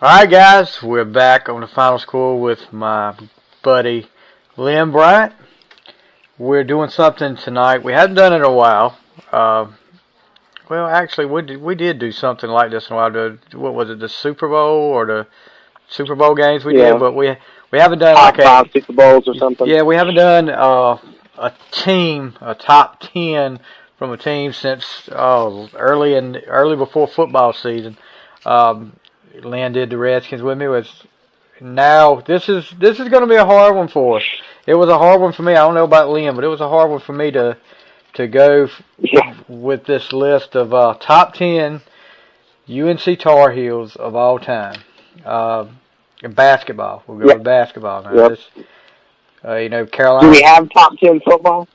Alright guys, we're back on the final score with my buddy Lin Bryant. We're doing something tonight. We hadn't done it in a while. Well, actually, we did do something like this in a while. What was it, the Super Bowl or the Super Bowl games we did? But we haven't done top five Super Bowls or something. Yeah, we haven't done a top 10 from a team since early before football season. Lynn did the Redskins with me. Now this is going to be a hard one for us. It was a hard one for me. I don't know about Lynn, but it was a hard one for me to go with this list of top 10 UNC Tar Heels of all time. In basketball, we'll go with basketball now. Carolina. Do we have top 10 football?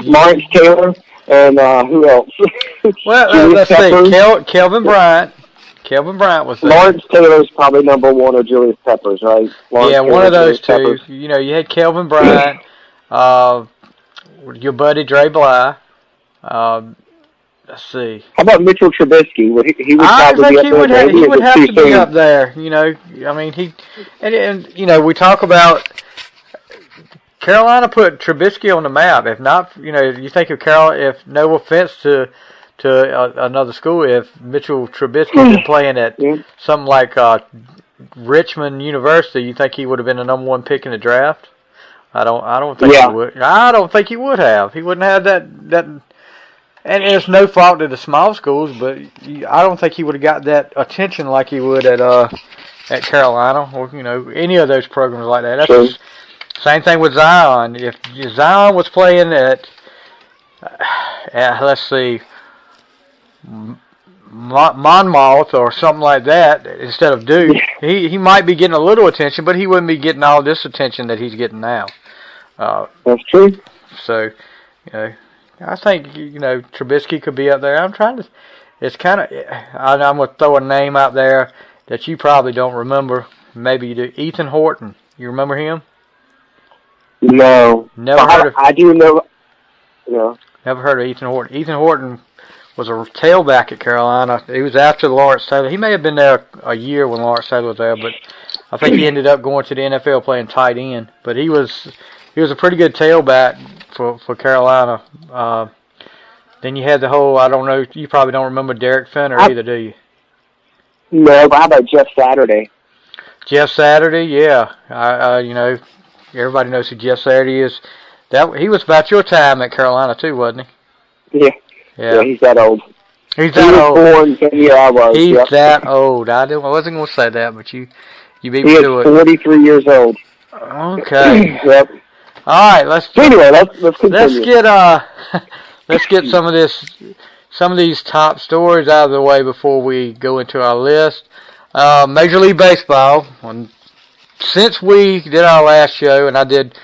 Lawrence Taylor. And who else? Well, let's see. Kelvin Bryant. Kelvin Bryant was there. Lawrence Taylor's probably number one, or Julius Peppers, right? Lawrence Taylor, one of those two. Peppers. You had Kelvin Bryant, your buddy Dre Bly. Let's see. How about Mitchell Trubisky? He would he would have to be up there. I mean, and we talk about. Carolina put Trubisky on the map. If not, you think of if no offense to another school, if Mitchell Trubisky had been playing at something like Richmond University, you think he would have been the number one pick in the draft? I don't think he would. I don't think he would have. He wouldn't have that. And it's no fault to the small schools, but I don't think he would have got that attention like he would at Carolina or any of those programs like that. That's just, same thing with Zion. If Zion was playing at let's see, Monmouth or something like that instead of Duke, he might be getting a little attention, but he wouldn't be getting all this attention that he's getting now. That's true. So, I think Trubisky could be up there. It's kind of. I'm going to throw a name out there that you probably don't remember. Maybe you do. Ethan Horton. You remember him? No. I do know. No. Never heard of Ethan Horton. Ethan Horton was a tailback at Carolina. He was after Lawrence Taylor. He may have been there a year when Lawrence Taylor was there, but I think he ended up going to the NFL playing tight end. But he was a pretty good tailback for Carolina. Then you had the whole, I don't know, you probably don't remember Derek Fenner either, do you? No, but how about Jeff Saturday? Jeff Saturday, yeah. Everybody knows who Jeff Saturday is. He was about your time at Carolina too, wasn't he? Yeah, he's that old. He's that old. Born the year I was. He's that old. I wasn't going to say that, but you beat me to it. He is 43 years old. Okay. Yep. All right, let's continue. Let's get some of these top stories out of the way before we go into our list. Major League Baseball. Since we did our last show, and I did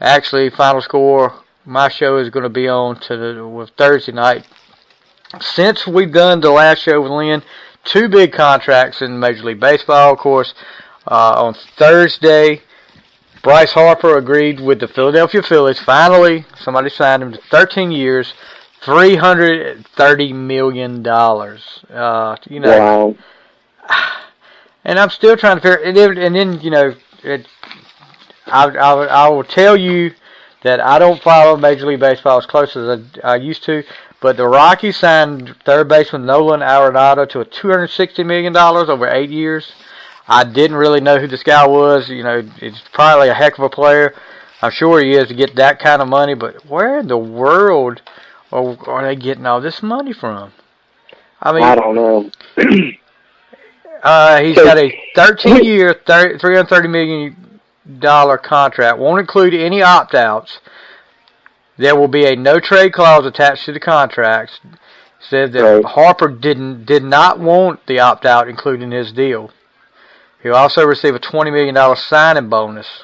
actually Final Score, my show is going to be on with Thursday night. Since we've done the last show with Lynn, 2 big contracts in Major League Baseball, of course. On Thursday, Bryce Harper agreed with the Philadelphia Phillies. Finally, somebody signed him to 13 years, $330 million. Wow. And I'm still trying to figure it. And then, I will tell you that I don't follow Major League Baseball as close as I used to. But the Rockies signed third baseman Nolan Arenado to a $260 million over 8 years. I didn't really know who this guy was. He's probably a heck of a player. I'm sure he is to get that kind of money. But where in the world are they getting all this money from? I mean, I don't know. He's got a 13-year, $330 million contract. Won't include any opt-outs. There will be a no-trade clause attached to the contracts. Said that Harper did not want the opt-out included in his deal. He'll also receive a $20 million signing bonus.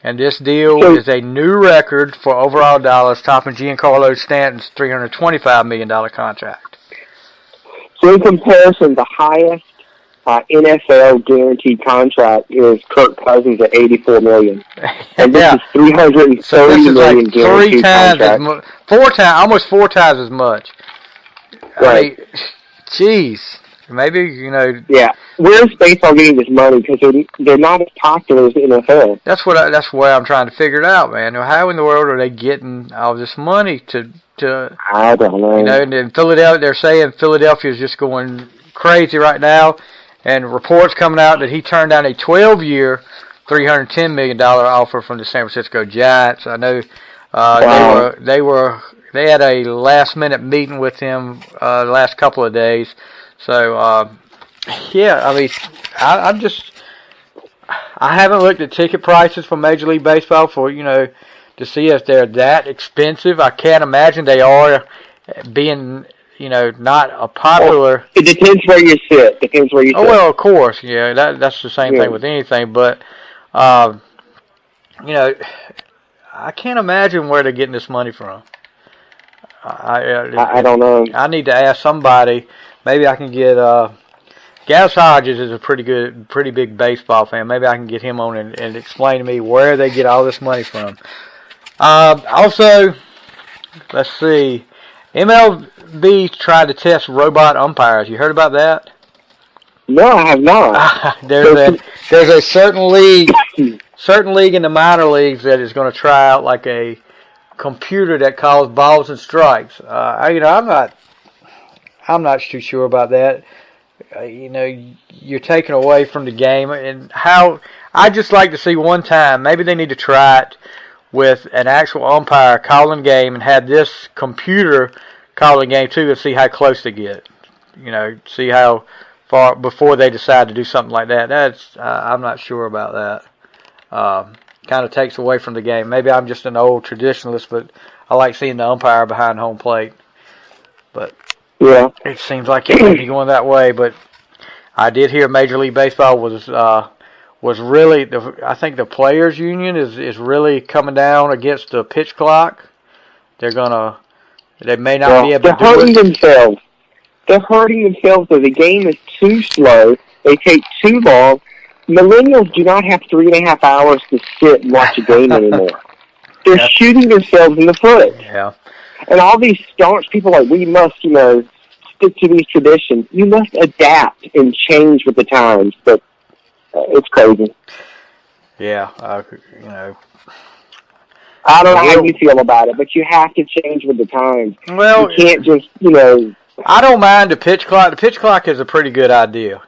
And this deal is a new record for overall dollars, topping Giancarlo Stanton's $325 million contract. So in comparison, the highest NFL guaranteed contract is Kirk Cousins at $84 million, and this is $330 million guaranteed contract. Almost four times as much. Right. Jeez. Maybe, you know. Yeah. Where's baseball getting this money? Because they're not as popular as the NFL. That's where I'm trying to figure it out, man. How in the world are they getting all this money to I don't know. You know, and in Philadelphia, they're saying Philadelphia is just going crazy right now, and reports coming out that he turned down a 12-year, $310 million offer from the San Francisco Giants. I know they had a last-minute meeting with him the last couple of days. So, yeah, I mean, I haven't looked at ticket prices for Major League Baseball for, you know, to see if they're that expensive. I can't imagine they are, being, you know, not a popular. Well, it depends where you sit. Oh, well, of course, yeah, that's the same thing with anything. But, you know, I can't imagine where they're getting this money from. I don't know. I need to ask somebody. Maybe I can get Gaz Hodges is a pretty big baseball fan. Maybe I can get him on and explain to me where they get all this money from. Also, let's see. MLB tried to test robot umpires. You heard about that? No, I have not. There's a certain league in the minor leagues that is going to try out like a computer that calls balls and strikes. I'm not too sure about that. You know, you're taking away from the game, and how I just like to see one time. Maybe they need to try it with an actual umpire calling game and have this computer calling game too, and see how close they get. You know, see how far before they decide to do something like that. I'm not sure about that. Kind of takes away from the game. Maybe I'm just an old traditionalist, but I like seeing the umpire behind home plate. But yeah, it seems like it may be going that way. But I did hear Major League Baseball was really, I think the players' union is really coming down against the pitch clock. They may not be able to do it. They're hurting themselves. They're hurting themselves. So the game is too slow. They take too long. Millennials do not have 3.5 hours to sit and watch a game anymore. They're shooting themselves in the foot. Yeah. And all these staunch people are like, we must, you know, stick to these traditions. You must adapt and change with the times. But it's crazy. Yeah, you know. I don't know how you feel about it, but you have to change with the times. Well, you can't just, you know. I don't mind the pitch clock. The pitch clock is a pretty good idea.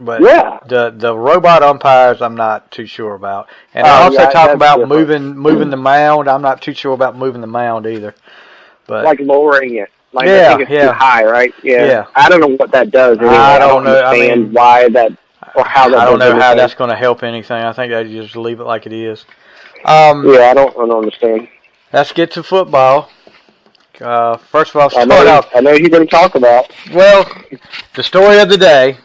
But yeah. the robot umpires, I'm not too sure about. And I also talk about moving the mound. I'm not too sure about moving the mound either. But like lowering it. Like yeah, I think it's too high, right? Yeah. I don't know what that does. Anyway. I don't know. Understand why that or how that. I don't know how that's going to help anything. I think they just leave it like it is. Yeah, I don't understand. Let's get to football. First of all, I know you're going to talk about. Well, the story of the day,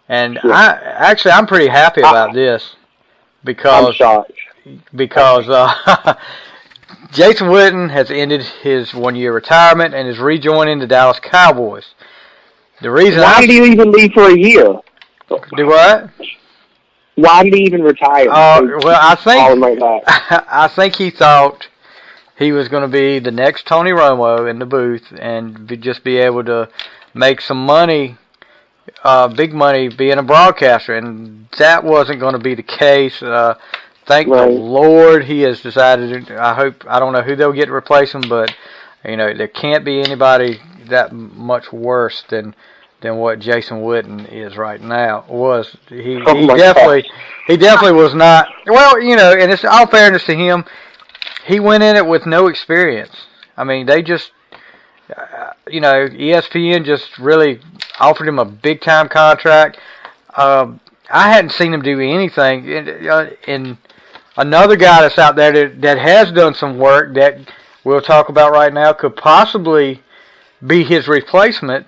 and I'm pretty happy about this because I'm shocked. Jason Witten has ended his 1-year retirement and is rejoining the Dallas Cowboys. The reason why did he even leave for a year? Do what? Why did he even retire? Well, I think he thought he was going to be the next Tony Romo in the booth and just be able to make some money, big money, being a broadcaster, and that wasn't going to be the case. Thank the Lord he has decided. I don't know who they'll get to replace him, but you know there can't be anybody that much worse than what Jason Witten is right now. He definitely was not. Well, you know, and it's all fairness to him. He went in it with no experience. I mean, they just, you know, ESPN just really offered him a big time contract. I hadn't seen him do anything. And another guy that's out there that has done some work that we'll talk about right now could possibly be his replacement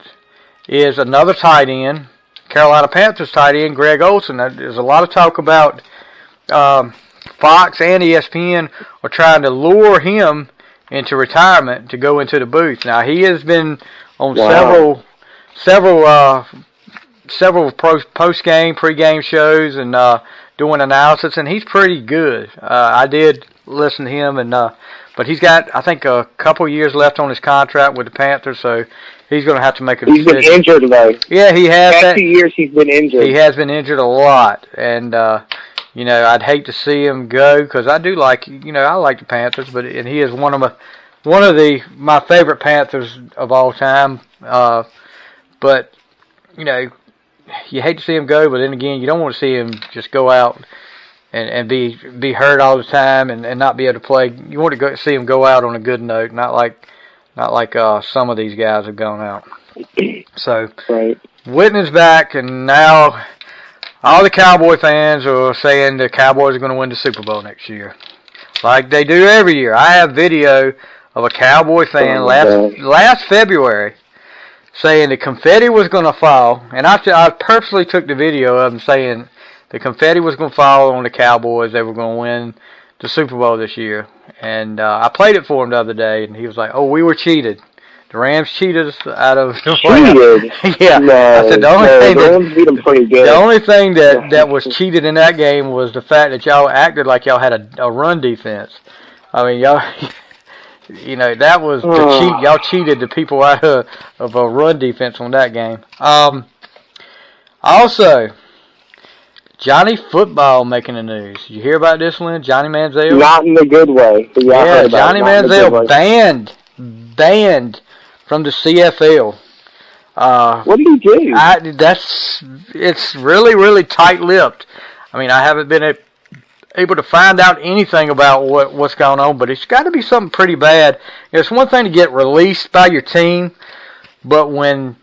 is another tight end, Carolina Panthers tight end, Greg Olsen. There's a lot of talk about Fox and ESPN are trying to lure him into retirement to go into the booth. Now, he has been on several post-game, pre-game shows and doing analysis, and he's pretty good. I did listen to him, and but he's got, I think, a couple years left on his contract with the Panthers, so he's going to have to make a decision. He's been injured, though. Yeah, he has. Past 2 years, he's been injured. He has been injured a lot, and you know, I'd hate to see him go because I do like, you know, I like the Panthers, and he is one of my favorite Panthers of all time. But you know, you hate to see him go, but then again, you don't want to see him just go out and be hurt all the time and not be able to play. You want to see him go out on a good note, not like some of these guys have gone out. So, right. Witten's back, and now all the Cowboy fans are saying the Cowboys are going to win the Super Bowl next year, like they do every year. I have video of a Cowboy fan last February saying the confetti was going to fall, and I purposely took the video of him saying the confetti was going to fall on the Cowboys. They were going to win the Super Bowl this year. And I played it for him the other day, and he was like, "Oh, we were cheated. The Rams cheated us out of the playoffs." Yeah. No, I said, the Rams beat them pretty good. The only thing that was cheated in that game was the fact that y'all acted like y'all had a run defense. I mean, y'all, you know, that was the cheat. Y'all cheated the people out of a run defense on that game. Also, Johnny Football making the news. Did you hear about this, Lynn? Johnny Manziel? Not in a good way. Yeah, Johnny Manziel banned from the CFL. What did he do? It's really, really tight-lipped. I mean, I haven't been able to find out anything about what's going on, but it's got to be something pretty bad. It's one thing to get released by your team, but when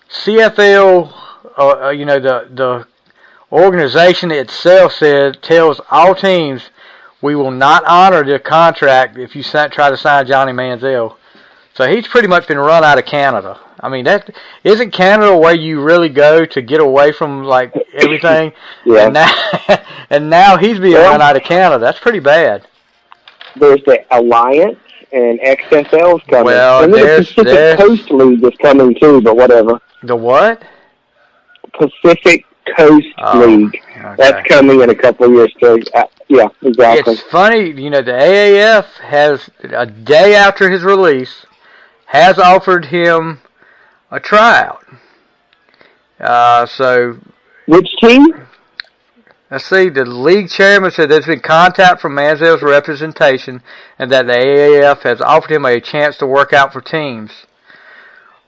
CFL, you know, the organization itself tells all teams, we will not honor the contract if you try to sign Johnny Manziel. So he's pretty much been run out of Canada. I mean, that isn't Canada where you really go to get away from like everything. Yeah. And now he's being run out of Canada. That's pretty bad. There's the Alliance and XFL's coming. Well, and the Pacific Coast League is coming too, but whatever. The what? Pacific Coast League. Okay. That's coming in a couple of years too. Yeah, exactly. It's funny, you know, the AAF has, a day after his release, has offered him a tryout. So, which team? Let's see. The league chairman said there's been contact from Manziel's representation and that the AAF has offered him a chance to work out for teams.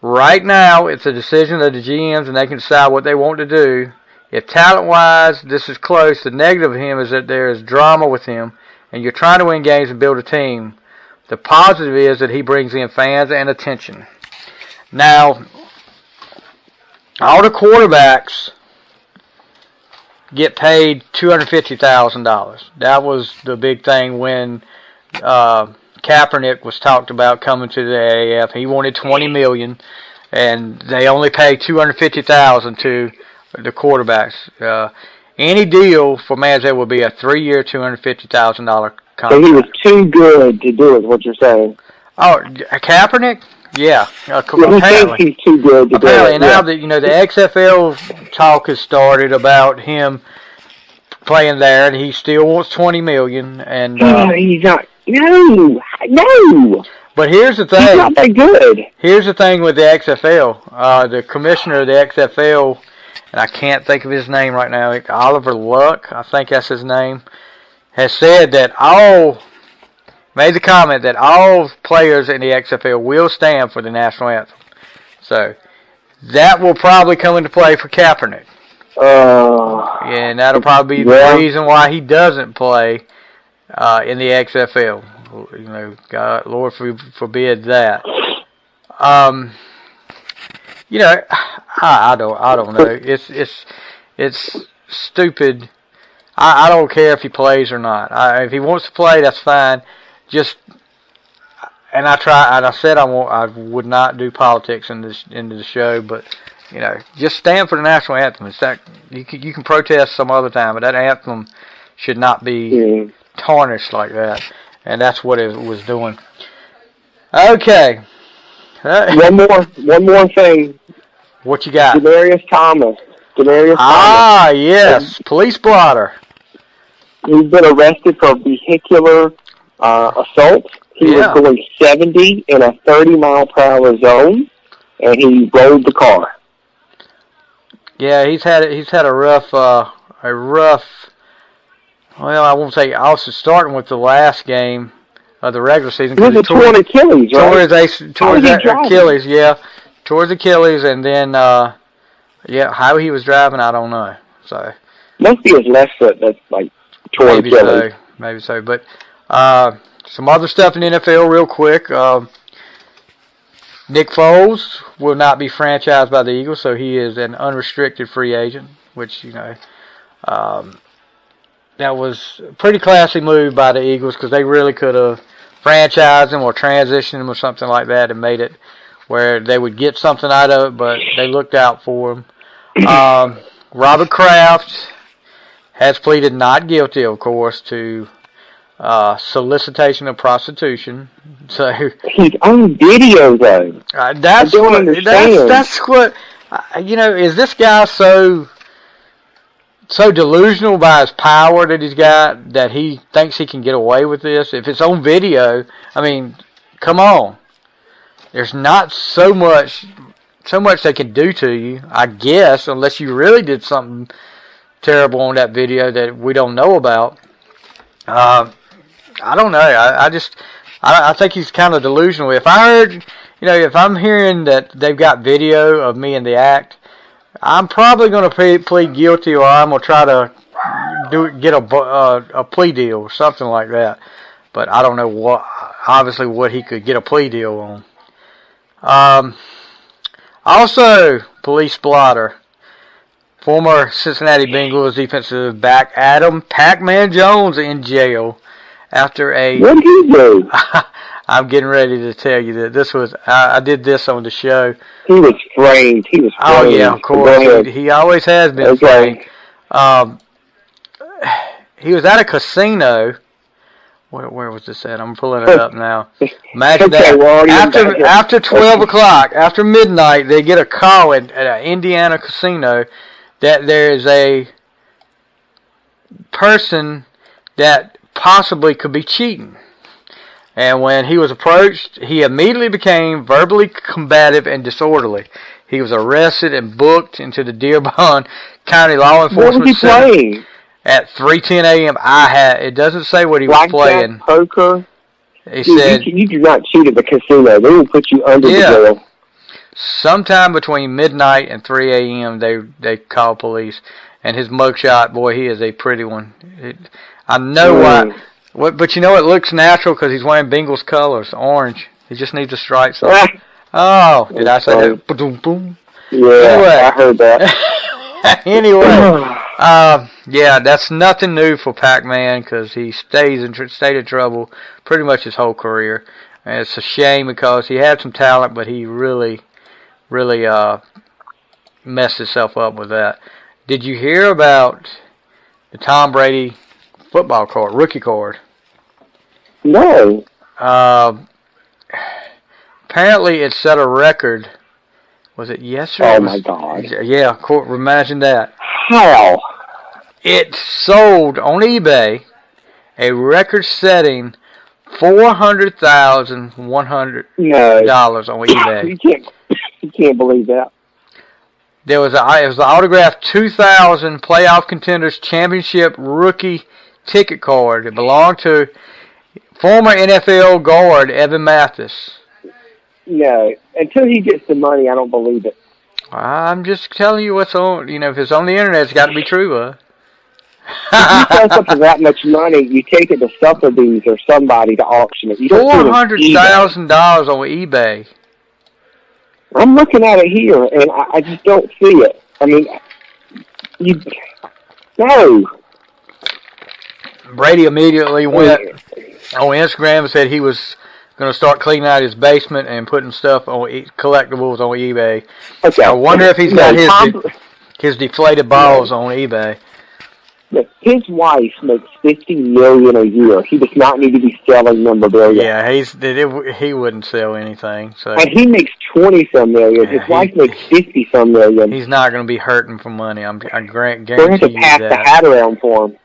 Right now, it's a decision of the GMs, and they can decide what they want to do. If talent-wise this is close, the negative of him is that there is drama with him, and you're trying to win games and build a team. The positive is that he brings in fans and attention. Now, all the quarterbacks get paid $250,000. That was the big thing when Kaepernick was talked about coming to the AAF. He wanted $20 million, and they only paid $250,000 to the quarterbacks. Any deal for Manziel would be a 3-year, $250,000 contract. So he was too good to do it, what you're saying. Oh, Kaepernick? Yeah. Apparently. He's too good to do it. And now that, you know, the XFL talk has started about him playing there, and he still wants $20 million. And he's not. No. But here's the thing. He's not that good. Here's the thing with the XFL. The commissioner of the XFL, and I can't think of his name right now, Oliver Luck, I think that's his name, has said that made the comment that all players in the XFL will stand for the national anthem. So that will probably come into play for Kaepernick. And that'll probably be the reason why he doesn't play in the XFL. You know, God, Lord forbid that. You know, I don't know. It's stupid. I don't care if he plays or not. If he wants to play, that's fine. And I said I would not do politics into the show, but you know, just stand for the national anthem. It's that you can protest some other time, but that anthem should not be tarnished like that. And that's what it was doing. Okay. One more thing. What you got? Demaryius Thomas. Yes. Police blotter. He's been arrested for vehicular assault. He was going 70 in a 30-mile-per-hour zone. and he rolled the car. Yeah, he's had a rough. Well, I won't say also starting with the last game of the regular season. He was torn Achilles, right? Tore his Achilles, yeah. Tore his Achilles, and then, how he was driving, I don't know. So must be his left foot that's, like, torn Achilles. Maybe so. But some other stuff in the NFL real quick. Nick Foles will not be franchised by the Eagles, so he is an unrestricted free agent, which, that was a pretty classy move by the Eagles because they really could have franchised him or transitioned him or something like that and made it where they would get something out of it, but they looked out for him. Robert Kraft has pleaded not guilty, of course, to solicitation of prostitution. So he's on video, though. That's what is this guy so delusional by his power that he's got that he thinks he can get away with this? If it's on video, I mean, come on. There's not so much they can do to you, I guess, unless you really did something terrible on that video that we don't know about. I don't know. I think he's kind of delusional. If I heard, if I'm hearing that they've got video of me in the act, I'm probably going to plead guilty, or I'm going to try to get a plea deal or something like that. But I don't know what he could get a plea deal on. Also, police blotter. Former Cincinnati Bengals defensive back Adam Pac-Man Jones in jail after a... What did he do? I'm getting ready to tell you that this was... I did this on the show. He was framed. Oh, yeah, of course. He always has been framed. He was at a casino... Where was this at? I'm pulling it up now. Imagine that. After 12 o'clock, after midnight, they get a call at an Indiana casino that there is a person that possibly could be cheating. And when he was approached, he immediately became verbally combative and disorderly. He was arrested and booked into the Dearborn County Law Enforcement Center. At 3:10 a.m., it doesn't say what he was playing. Poker. He said you do not cheat at the casino. They will put you under the jail. Sometime between midnight and 3 a.m., they call police, and his mugshot, boy, he is a pretty one. I know why, but it looks natural because he's wearing Bengals colors, orange. He just needs the stripes on. Oh, did I say that? Boom, boom. Yeah, anyway, I heard that. Anyway. That's nothing new for Pac-Man because he stayed in trouble pretty much his whole career. And it's a shame because he had some talent, but he really messed himself up with that. Did you hear about the Tom Brady football card, rookie card? No. Apparently it set a record. Was it yesterday? Oh, my God. Yeah, imagine that. How? It sold on eBay a record-setting $400,100 on eBay. You can't believe that. It was the autographed 2000 Playoff Contenders Championship rookie ticket card. It belonged to former NFL guard Evan Mathis. No, until he gets the money, I don't believe it. I'm just telling you what's on. If it's on the internet, it's got to be true, huh? If you sell something for that much money, you take it to Sotheby's or somebody to auction it. $400,000 on eBay. I'm looking at it here, and I just don't see it. I mean, no. Brady immediately went on Instagram and said he was going to start cleaning out his basement and putting stuff on collectibles on eBay. Okay. I wonder if he's got his deflated balls on eBay. Look, his wife makes $50 million a year. He does not need to be selling memorabilia. Yeah, he wouldn't sell anything. So. And he makes $20-some million. His wife makes $50-some million. He's not going to be hurting for money. I guarantee you that. They're going to pass the hat around for him.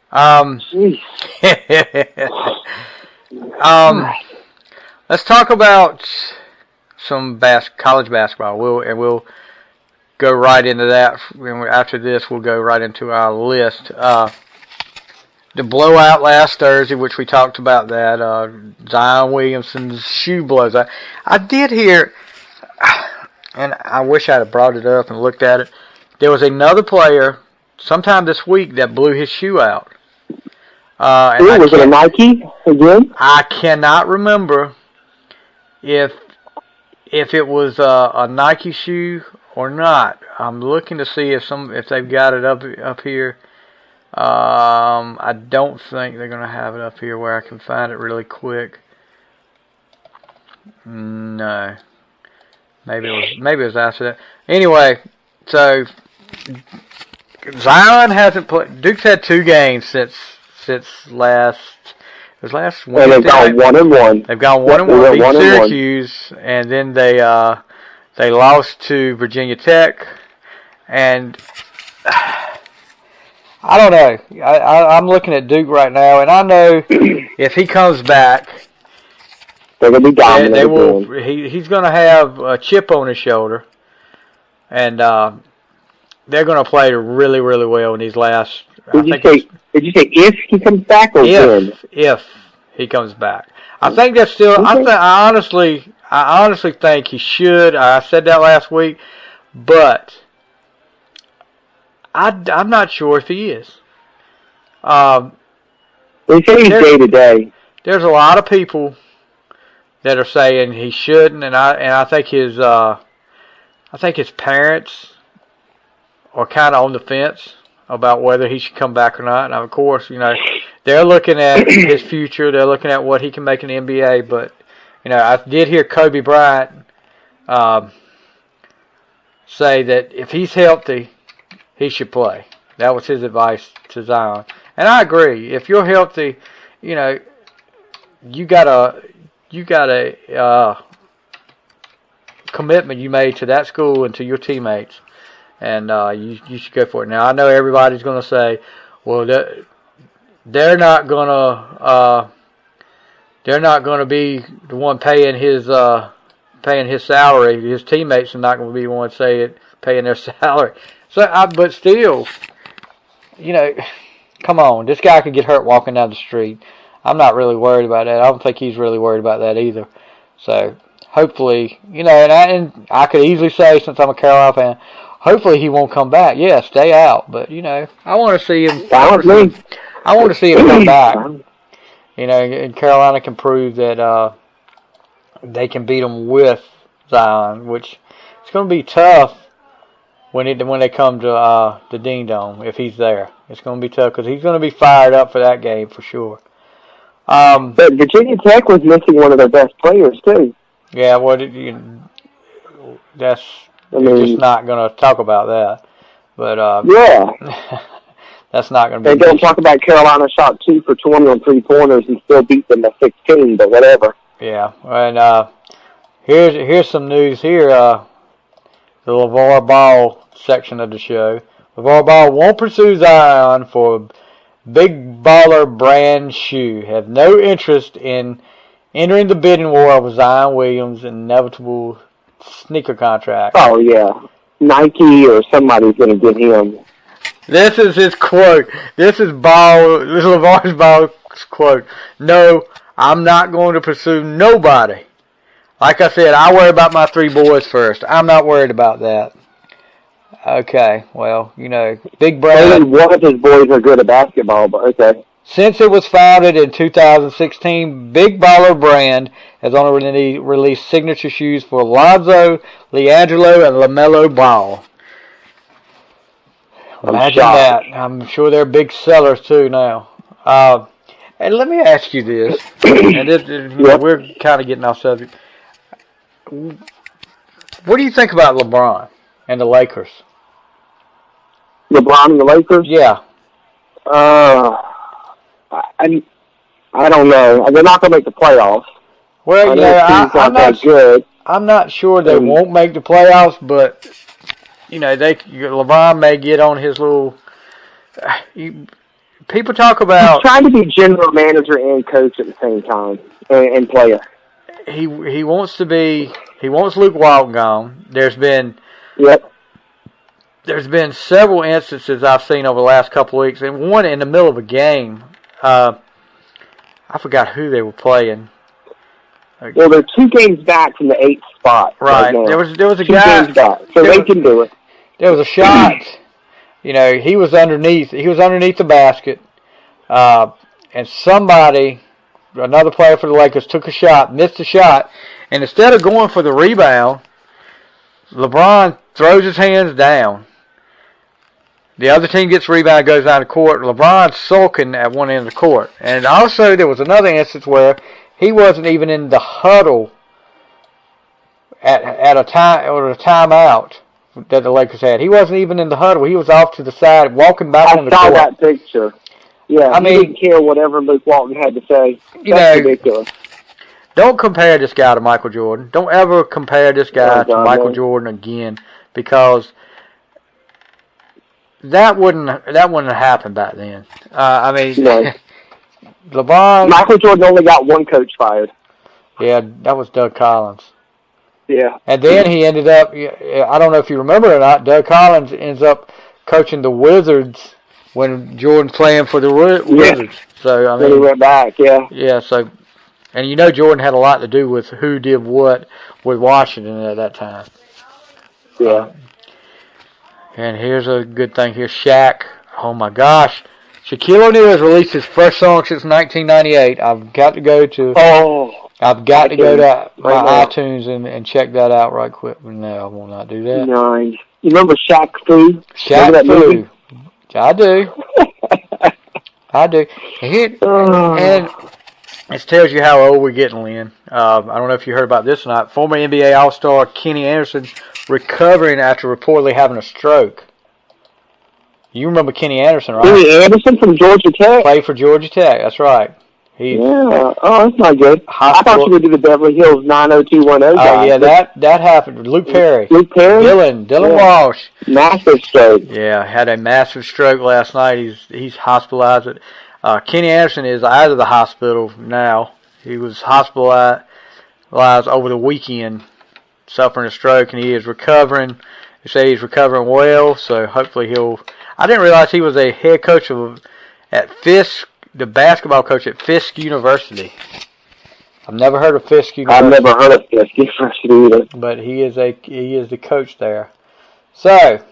Let's talk about some college basketball. We'll go right into that. After this, we'll go right into our list. The blowout last Thursday, which we talked about that, Zion Williamson's shoe blows out. I did hear, and I wish I'd have brought it up and looked at it, there was another player sometime this week that blew his shoe out. Was it a Nike again? I cannot remember if it was a Nike shoe or not. I'm looking to see if they've got it up here. I don't think they're gonna have it up here where I can find it really quick. No, maybe it was after that. Anyway, so Zion hasn't played. Duke's had 2 games since last. It was last Wednesday. And they've gone 1-1. They've gone 1-1. Beat Syracuse, and then they lost to Virginia Tech, and I don't know. I'm looking at Duke right now, and I know if he comes back, they're going to be dominant. He's going to have a chip on his shoulder, and they're going to play really, really well in these last. Did you say if he comes back or when? If he comes back, I think that's still. I honestly think he should. I said that last week, but I'm not sure if he is. They say he's day to day. There's a lot of people that are saying he shouldn't, and I think his parents are kind of on the fence about whether he should come back or not. Now, of course, they're looking at his future. They're looking at what he can make in the NBA. But I did hear Kobe Bryant say that if he's healthy, he should play. That was his advice to Zion. And I agree. If you're healthy, you got a commitment you made to that school and to your teammates, and you should go for it. Now I know everybody's going to say, well, they're not going to be the one paying his salary. His teammates are not going to be the one paying their salary. So, but still, come on, this guy could get hurt walking down the street. I'm not really worried about that. I don't think he's really worried about that either. So, hopefully, and I could easily say, since I'm a Carolina fan, hopefully he won't come back. Yeah, stay out. But, I want to see him. I want to see him come back. And Carolina can prove that they can beat him with Zion, which it's going to be tough when they come to the Ding Dome, if he's there. It's going to be tough because he's going to be fired up for that game for sure. But Virginia Tech was missing one of their best players too. Yeah, well, just not going to talk about that. But yeah, that's not going to be. And don't talk about Carolina shot 2 for 20 on 3-pointers and still beat them by 16, but whatever. Yeah, and here's some news here. The LeVar Ball section of the show. LeVar Ball won't pursue Zion for Big Baller brand shoe. Have no interest in entering the bidding war over Zion Williams' inevitable sneaker contract. Oh, yeah. Nike or somebody's going to get him. This is his quote. This is LeVar Ball's quote. No, I'm not going to pursue nobody. Like I said, I worry about my 3 boys first. I'm not worried about that. Okay, well, Big Brad. Only one of his boys are good at basketball, but okay. Since it was founded in 2016, Big Baller brand has only released signature shoes for Lonzo, LiAngelo, and LaMelo Ball. Imagine that. I'm sure they're big sellers too now. And let me ask you this, and we're kind of getting off subject. What do you think about LeBron and the Lakers? LeBron and the Lakers? Yeah. I don't know. They're not going to make the playoffs. Well, I'm not sure they won't make the playoffs, but LeBron may get on his little. People talk about. He's trying to be general manager and coach at the same time, and player. he wants Luke Walton gone. There's been several instances I've seen over the last couple of weeks, and one in the middle of a game. I forgot who they were playing. Well, they're 2 games back from the 8th spot. Right. Now. There was a 2 guy. games back, so they can do it. There was a shot. He was underneath. He was underneath the basket, and another player for the Lakers, took a shot, missed the shot, and instead of going for the rebound, LeBron throws his hands down. The other team gets rebound, goes down the court. LeBron's sulking at one end of the court. And also there was another instance where he wasn't even in the huddle at a timeout that the Lakers had. He wasn't even in the huddle. He was off to the side, walking back on the court. I saw that picture. Yeah, he didn't care whatever Luke Walton had to say. That's ridiculous. Don't compare this guy to Michael Jordan. Don't ever compare this guy to Michael Jordan again, because that wouldn't have happened back then. No. LeBron. Michael Jordan only got one coach fired. Yeah, that was Doug Collins. Yeah. And then he ended up, I don't know if you remember or not, Doug Collins ends up coaching the Wizards when Jordan's playing for the Wizards. So, then he went back, yeah. Yeah, so, and Jordan had a lot to do with who did what with Washington at that time. Yeah. And here's a good thing here. Shaq. Oh, my gosh. Shaquille O'Neal has released his first song since 1998. I've got to go to my iTunes and check that out right quick. No, I will not do that. Nice. You remember Shaq Fu? Shaq Fu. I do. I do. And it tells you how old we're getting, Lynn. I don't know if you heard about this or not. Former NBA All-Star Kenny Anderson recovering after reportedly having a stroke. You remember Kenny Anderson, right? Kenny Anderson from Georgia Tech? Played for Georgia Tech, that's right. Yeah. Oh, that's not good. I thought you were the Beverly Hills 90210 guy. Oh, yeah, that happened. Luke Perry. Dylan Walsh. Massive stroke. Yeah, had a massive stroke last night. He's hospitalized. Kenny Anderson is out of the hospital now. He was hospitalized over the weekend, suffering a stroke, and he is recovering. They say he's recovering well, so hopefully he'll... I didn't realize he was a head coach at Fisk, the basketball coach at Fisk University. I've never heard of Fisk University. I've never heard of Fisk University either. But he is the coach there. So,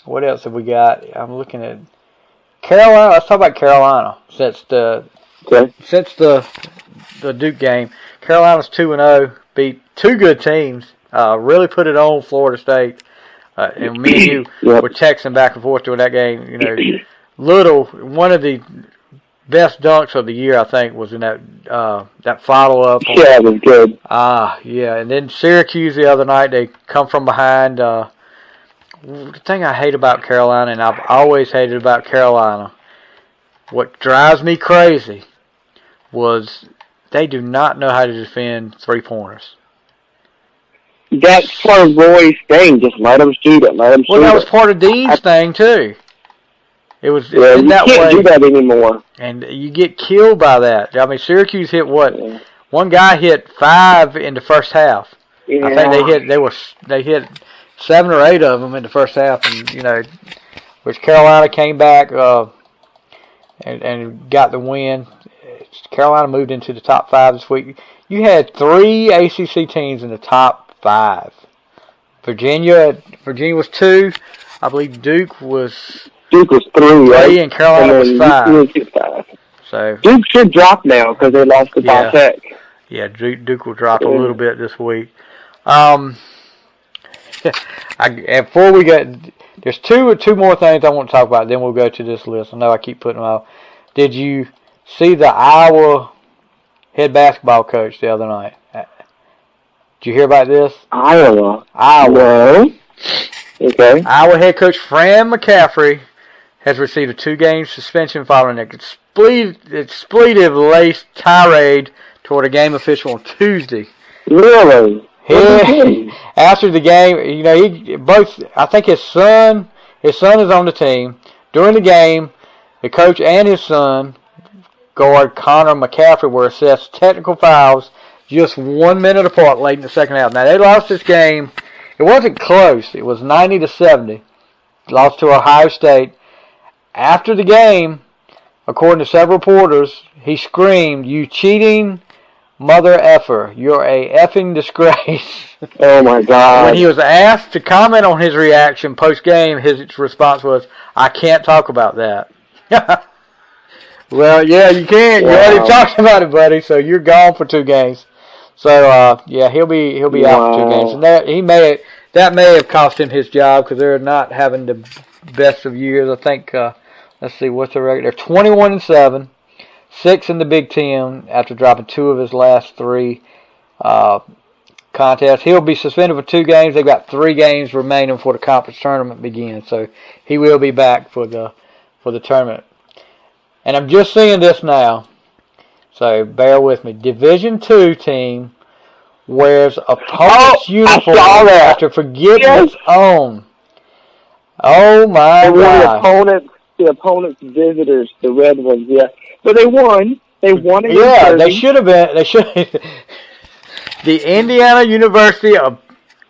what else have we got? I'm looking at Carolina. Let's talk about Carolina. Since the Duke game, Carolina's 2-0, beat 2 good teams. Really put it on Florida State. And me and you were texting back and forth during that game. One of the best dunks of the year, I think, was in that follow-up. Yeah, it was good. Yeah. And then Syracuse the other night, they come from behind. The thing I hate about Carolina, and I've always hated about Carolina, what drives me crazy was they do not know how to defend three-pointers. That's part of Roy's thing. Just let them shoot it. Well, that was part of Dean's thing, too. It was you that can't way. Do that anymore. And you get killed by that. I mean, Syracuse hit what? Yeah. One guy hit 5 in the first half. Yeah. I think they hit 7 or 8 of them in the first half, and which Carolina came back and got the win. Carolina moved into the top 5 this week. You had 3 ACC teams in the top 5. Virginia was 2. I believe Duke was 3, right? And Carolina was 5. So Duke should drop now because they lost to Tech. Yeah, Duke will drop a little bit this week. And before we get, there's two more things I want to talk about. Then we'll go to this list. I know I keep putting them out. Did you see the Iowa head basketball coach the other night? Did you hear about this? Iowa. No. Okay. Iowa head coach Fran McCaffrey has received a 2-game suspension following an expletive-laced tirade toward a game official on Tuesday. Really? After the game, I think his son is on the team. During the game, the coach and his son, guard Connor McCaffrey, were assessed technical fouls just 1 minute apart late in the second half. Now, they lost this game. It wasn't close. It was 90-70. Lost to Ohio State. After the game, according to several reporters, he screamed, "You cheating mother effer. You're a effing disgrace." Oh, my God. When he was asked to comment on his reaction post-game, his response was, "I can't talk about that." Well, yeah, you can't. Wow. You already talked about it, buddy, so you're gone for 2 games. So, yeah, he'll be out for 2 games. And that may have cost him his job because they're not having the best of years. I think, let's see, what's the record? They're 21-7, 6 in the Big Ten after dropping 2 of his last 3 contests. He'll be suspended for 2 games. They've got 3 games remaining before the conference tournament begins, so he will be back for the tournament. And I'm just seeing this now, so bear with me. Division II team wears opponent's uniform after forgetting its own. Oh my God! The opponent's visitors, the red ones, yeah. But they won. They won against Jersey. They should have been. They should. The Indiana University of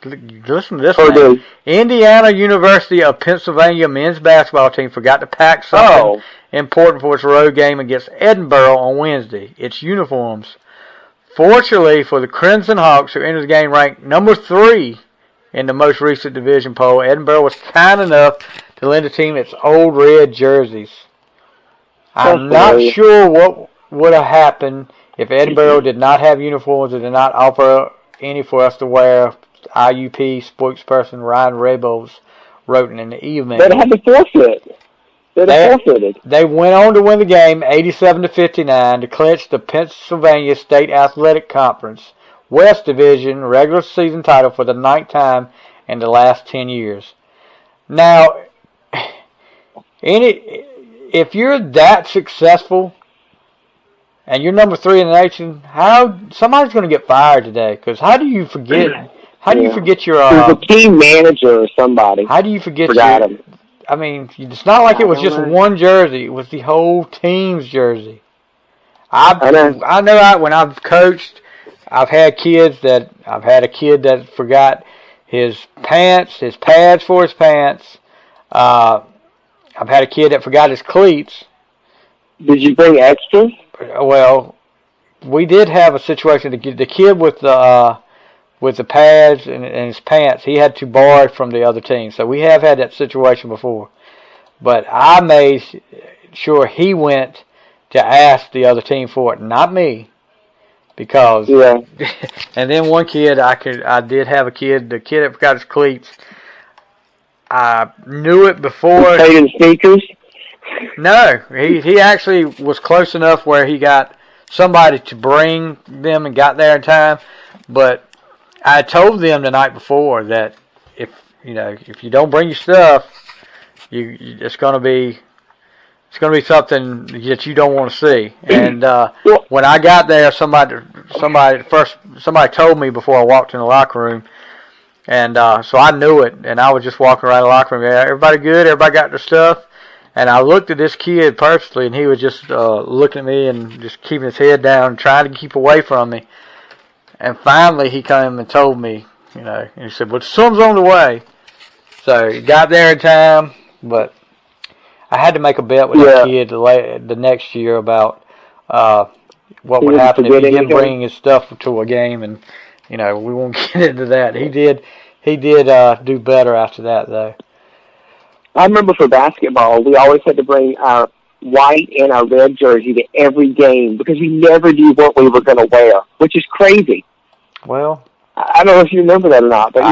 listen to this name. Indiana University of Pennsylvania men's basketball team forgot to pack something important for its road game against Edinburgh on Wednesday. Its uniforms. Fortunately for the Crimson Hawks, who entered the game ranked number 3 in the most recent division poll, Edinburgh was kind enough to lend the team its old red jerseys. I'm not sure what would have happened if Edinburgh did not have uniforms or did not offer any for us to wear. IUP spokesperson Ryan Rebels wrote in the evening. They'd have to forfeit. Forfeited. They went on to win the game 87-59 to clinch the Pennsylvania State Athletic Conference West Division regular season title for the 9th time in the last 10 years. Now, if you're that successful and you're number 3 in the nation, somebody's going to get fired today? Because how do you forget? How do you forget your? There's a team manager or somebody. How do you forget your? I mean, it's not like it was just one jersey. It was the whole team's jersey. I know when I've coached, I've had a kid that forgot his pants, his pads for his pants. I've had a kid that forgot his cleats. Did you bring extras? Well, we did have a situation. The kid with the pads and his pants, he had to borrow it from the other team. So we have had that situation before. But I made sure he went to ask the other team for it, not me. Because and then one kid, I did have a kid, the kid that forgot his cleats. I knew it before. Taking sneakers? No, he actually was close enough where he got somebody to bring them and got there in time. But I told them the night before that if you don't bring your stuff, it's gonna be something that you don't want to see. And when I got there, somebody told me before I walked in the locker room, and so I knew it. And I was just walking around the locker room. Yeah, everybody good? Everybody got their stuff? And I looked at this kid purposely, and he was just looking at me and just keeping his head down, trying to keep away from me. And finally, he came and told me, and he said, "Well, some's on the way." So he got there in time, but I had to make a bet with that kid the next year about what would happen if he didn't bring his stuff to a game, and we won't get into that. He did do better after that, though. I remember for basketball, we always had to bring our white and our red jersey to every game because we never knew what we were going to wear, which is crazy. Well, I don't know if you remember that or not, but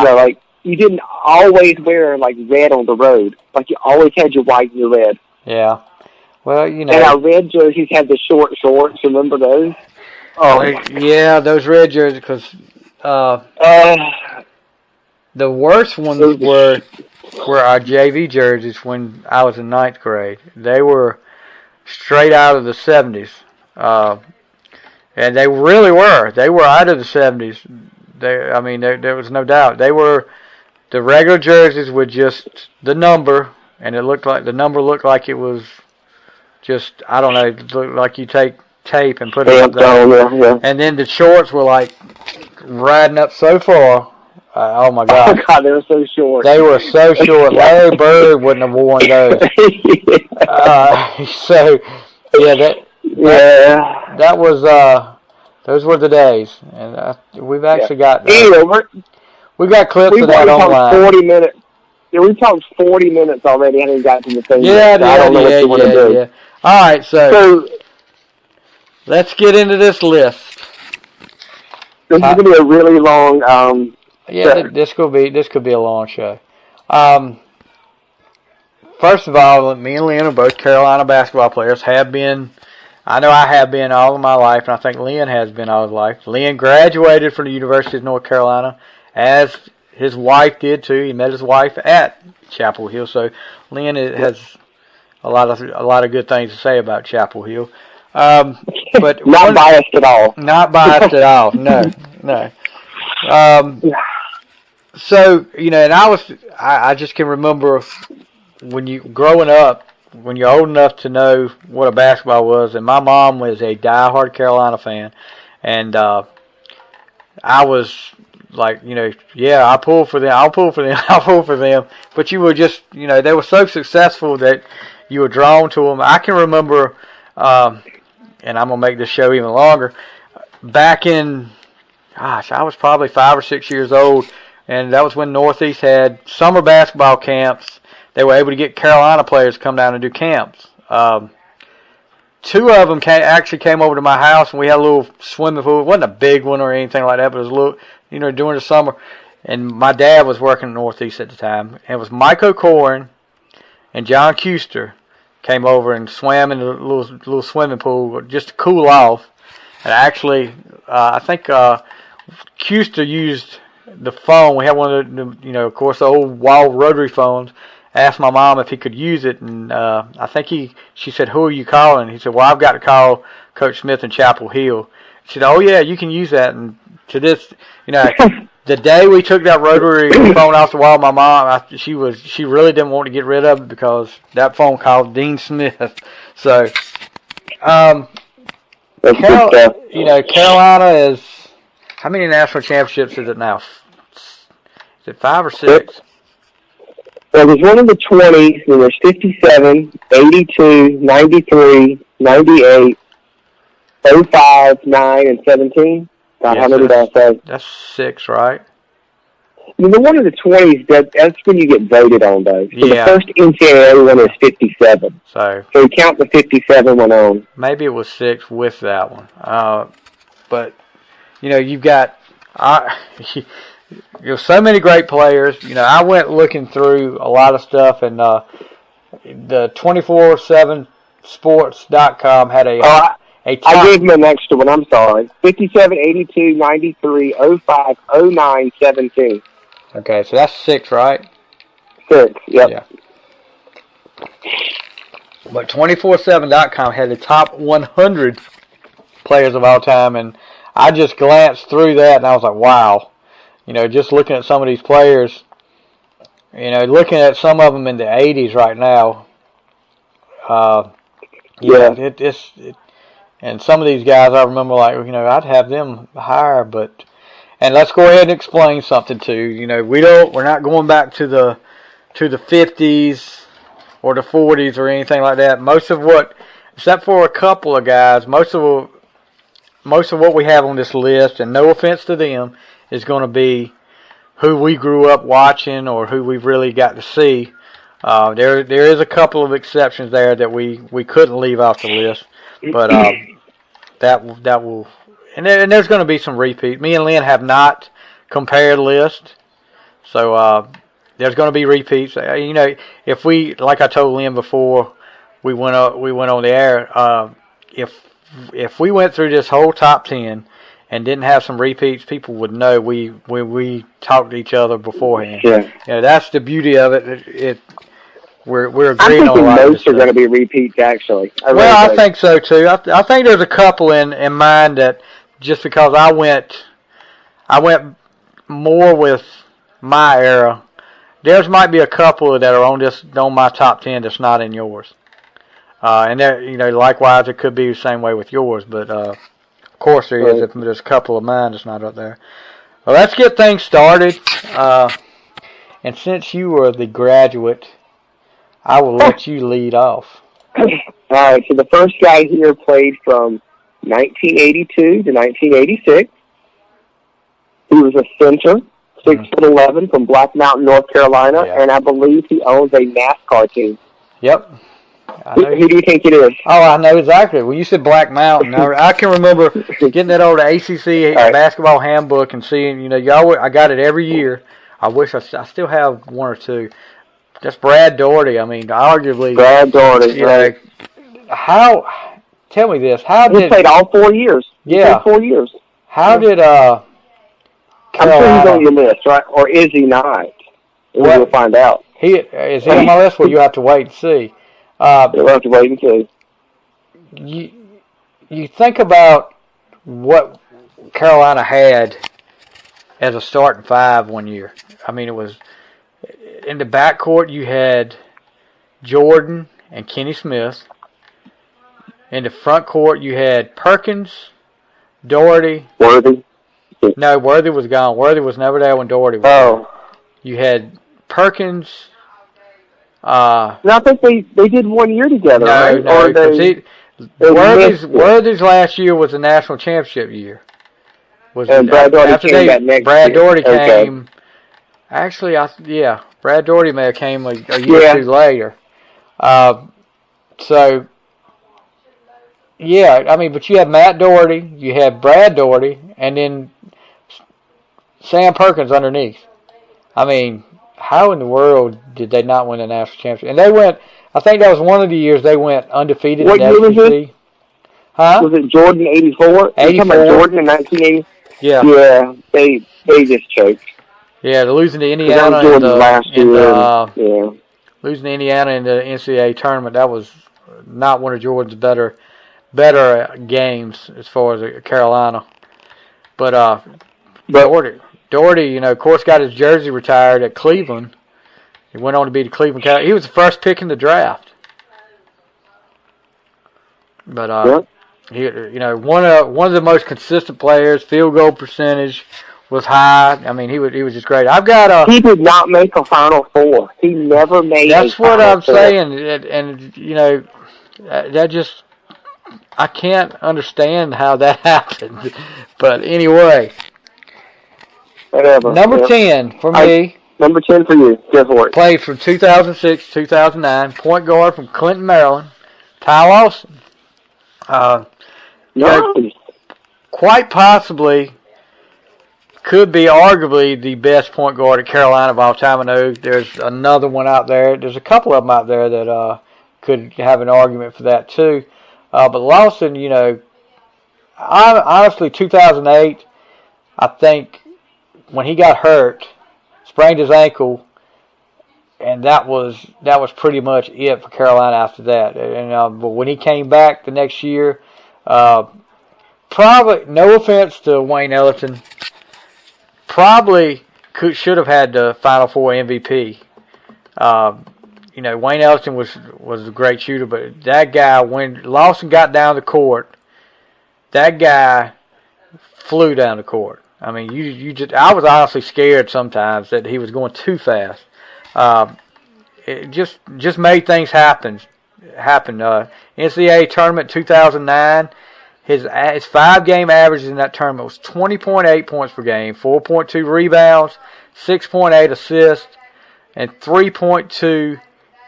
you didn't always wear red on the road. Like you always had your white and your red. Yeah. Well, And our red jerseys had the short shorts. Remember those? Oh, yeah, those red jerseys. Because the worst ones were our JV jerseys when I was in 9th grade. They were straight out of the 70s. And they really were. They were out of the 70s. There was no doubt. They were the regular jerseys with just the number, and the number looked like it was just, I don't know, it looked like you take tape and put it up there. Yeah. And then the shorts were like riding up so far. Oh my God! Oh God, they were so short. They were so short. Larry Bird wouldn't have worn those. So yeah, that was those were the days, and we've actually got anyway, we got clips of that online. 40 minutes. Yeah, we talked 40 minutes already. I haven't got to the thing. Yeah. All right, so let's get into this list. This is gonna be a really long. This could be a long show. First of all, me and Lin are both Carolina basketball players. Have been. I know I have been all of my life, and I think Lin has been all his life. Lin graduated from the University of North Carolina, as his wife did too. He met his wife at Chapel Hill, so Lin has a lot of good things to say about Chapel Hill. But not biased at all. Not biased at all. No. So, and I just can remember when growing up, when you're old enough to know what a basketball was, and my mom was a diehard Carolina fan, and I was like, I'll pull for them. But you were just, they were so successful that you were drawn to them. I can remember, and I'm going to make this show even longer, back in, I was probably 5 or 6 years old, and that was when Northeast had summer basketball camps. They were able to get Carolina players to come down and do camps. 2 of them actually came over to my house, and we had a little swimming pool. It wasn't a big one or anything like that, but it was a little, during the summer. And my dad was working at Northeast at the time. And it was Mike O'Corin and John Custer came over and swam in the little swimming pool just to cool off. And actually, I think Custer used the phone. We had one of the, of course, the old wall rotary phones. Asked my mom if he could use it, and I think she said, "Who are you calling?" He said, "Well, I've got to call Coach Smith in Chapel Hill." She said, "Oh yeah, you can use that." And to this, the day we took that rotary phone off the wall, my mom, she really didn't want to get rid of it because that phone called Dean Smith. So, Carolina is, how many national championships is it now? Is it 5 or 6? Well, there's one in the 20s, and there's 57, 82, 93, 98, 05, 9, and 17. God, how many did I say? That's 6, right? The one in the 20s, that's when you get voted on, though. So yeah. The first NCAA one is 57. So you count the 57 one on. Maybe it was 6 with that one. But, you've got... There's so many great players. I went looking through a lot of stuff, and the 247sports.com had a top. I gave him an extra one. I'm sorry. 57, 82, 93, 05, 09, 17. Okay, so that's 6, right? 6, yep. Yeah. But 247.com had the top 100 players of all time, and I just glanced through that, and I was like, wow. Just looking at some of these players, looking at some of them in the 80s right now. And some of these guys I remember I'd have them higher, and let's go ahead and explain something too. We're not going back to the 50s or the 40s or anything like that. Except for a couple of guys, most of what we have on this list, and no offense to them, is going to be who we grew up watching or who we've really got to see. There is a couple of exceptions there that we couldn't leave off the list, but that will, and there's going to be some repeats. Me and Lin have not compared lists, so there's going to be repeats. If we, like I told Lin before we went on the air, if we went through this whole top 10 and didn't have some repeats, people would know we talked to each other beforehand. Yeah. That's the beauty of it. We're agreeing on a lot of this most are going to be repeats, actually. I think so too. I think there's a couple in mind that just because I went more with my era. There's might be a couple that are on my top 10 that's not in yours. And there, likewise, it could be the same way with yours, but of course there is. If there's a couple of mine that's not up there. Well, let's get things started. And since you were the graduate, I will let you lead off. All right. So the first guy here played from 1982 to 1986. He was a center, 6'11", from Black Mountain, North Carolina, and I believe he owns a NASCAR team. Yep. Who do you think it is? Oh, I know exactly. When you said Black Mountain, I can remember getting that old ACC basketball handbook and seeing, I got it every year. I wish I still have one or two. That's Brad Daugherty. I mean, arguably. Brad Daugherty. Tell me this. He played all 4 years. Yeah. 4 years. How did I'm sure he's on your list, right? Or is he not? We'll find out. Is he on my list? Well, you have to wait and see. You'll have to wait and see. You think about what Carolina had as a starting five one year. I mean, it was in the backcourt you had Jordan and Kenny Smith. In the front court you had Perkins, Daugherty. Worthy? No, Worthy was gone. Worthy was never there when Daugherty was there. You had Perkins. I think they did 1 year together, right? Worthy's last year was the national championship year. And Brad Daugherty came that next Brad year. Daugherty came. Actually, Brad Daugherty may have came a year or two later. But you had Matt Daugherty, you had Brad Daugherty, and then Sam Perkins underneath. I mean, how in the world did they not win the national championship? And they went, I think that was one of the years they went undefeated in the SEC. What year was it? Huh? Was it Jordan 84? 84. You talking about Jordan in 1980? Yeah. Yeah, they just choked. Yeah, they're losing to Indiana losing to Indiana in the NCAA tournament. That was not one of Jordan's better games as far as Carolina. But Daugherty, of course, got his jersey retired at Cleveland. He went on to be the Cleveland Cavaliers. He was the first pick in the draft. But he, one of the most consistent players. Field goal percentage was high. I mean, he was just great. He did not make a Final Four. He never made. That's what I'm saying, and that just. I can't understand how that happened. But anyway. Whatever. Number 10 for me. Number 10 for you. Go for it. Played from 2006 2009. Point guard from Clinton, Maryland. Ty Lawson. Nice. Quite possibly could be arguably the best point guard at Carolina of all time. I know there's another one out there. There's a couple of them out there that could have an argument for that too. But Lawson, honestly, 2008, I think when he got hurt, sprained his ankle, and that was pretty much it for Carolina after that. And but when he came back the next year, probably, no offense to Wayne Ellington, probably should have had the Final Four MVP. Wayne Ellington was a great shooter, but that guy, when Lawson got down the court, that guy flew down the court. I mean, I was honestly scared sometimes that he was going too fast. It just made things happen. NCAA tournament 2009, his 5-game averages in that tournament was 20.8 points per game, 4.2 rebounds, 6.8 assists, and 3.2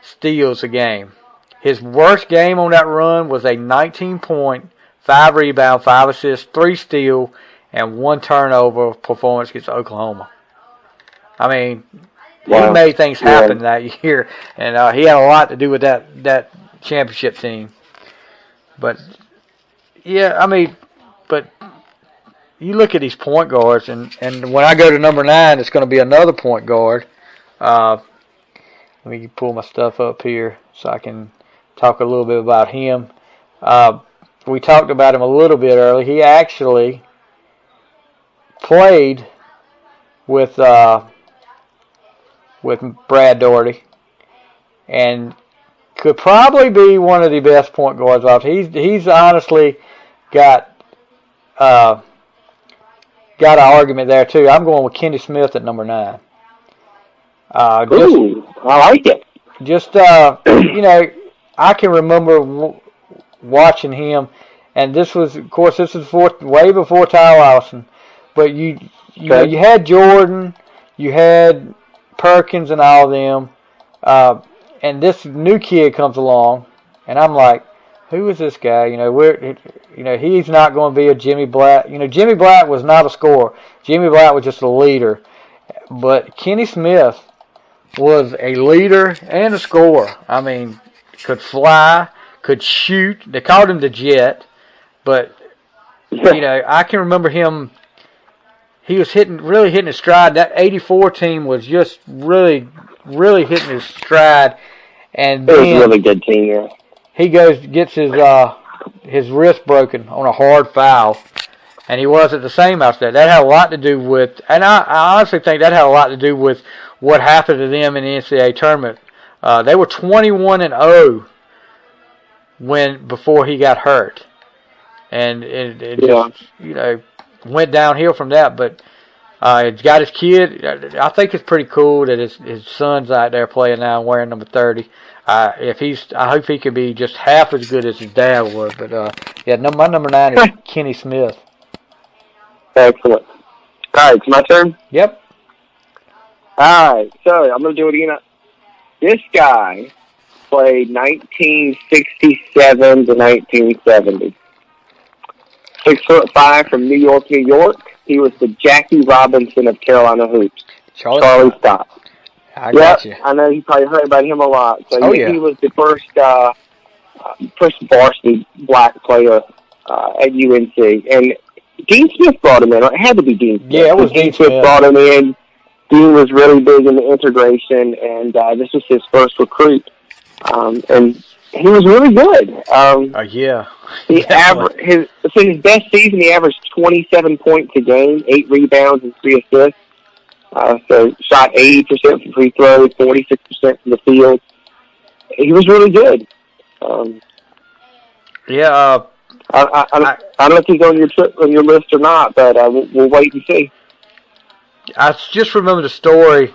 steals a game. His worst game on that run was a 19-point, 5 rebound, 5 assists, 3 steal, and 1 turnover performance against Oklahoma. I mean, he made things happen that year, and he had a lot to do with that championship team. But but you look at these point guards, and when I go to number 9, it's going to be another point guard. Let me pull my stuff up here so I can talk a little bit about him. We talked about him a little bit earlier. He actually played with Brad Daugherty and could probably be one of the best point guards off. He's honestly got an argument there too. I'm going with Kenny Smith at number 9. Ooh, I like it. Just I can remember watching him, and this was, of course, way before Ty Lawson. But you had Jordan, you had Perkins, and all of them, and this new kid comes along, and I'm like, who is this guy? He's not going to be a Jimmy Black. Jimmy Black was not a scorer. Jimmy Black was just a leader. But Kenny Smith was a leader and a scorer. I mean, could fly, could shoot. They called him the Jet, but I can remember him. He was really hitting his stride. That '84 team was just really, really hitting his stride. And it was a really good team. Yeah. He gets his wrist broken on a hard foul, and he wasn't the same after that. That had a lot to do with, and I honestly think that had a lot to do with what happened to them in the NCAA tournament. They were 21-0 before he got hurt, and it just went downhill from that. But he's got his kid. I think it's pretty cool that his son's out there playing now and wearing number 30. I hope he could be just half as good as his dad was. But my number 9 is Kenny Smith. Excellent. All right, it's my turn. Yep. All right, so I'm going to do it again. This guy played 1967 to 1970. 6'5" from New York, New York. He was the Jackie Robinson of Carolina hoops. Charlie Scott. I got you. I know you probably heard about him a lot. So he was the first varsity black player at UNC, and Dean Smith brought him in. It had to be Dean Smith. Yeah, it was Dean Smith brought him in. Dean was really big in the integration, and this was his first recruit. And he was really good. Yeah. His best season, he averaged 27 points a game, 8 rebounds, and 3 assists. So shot 80% from free throws, 46% from the field. He was really good. I don't know if he's on your list or not, but we'll wait and see. I just remember the story,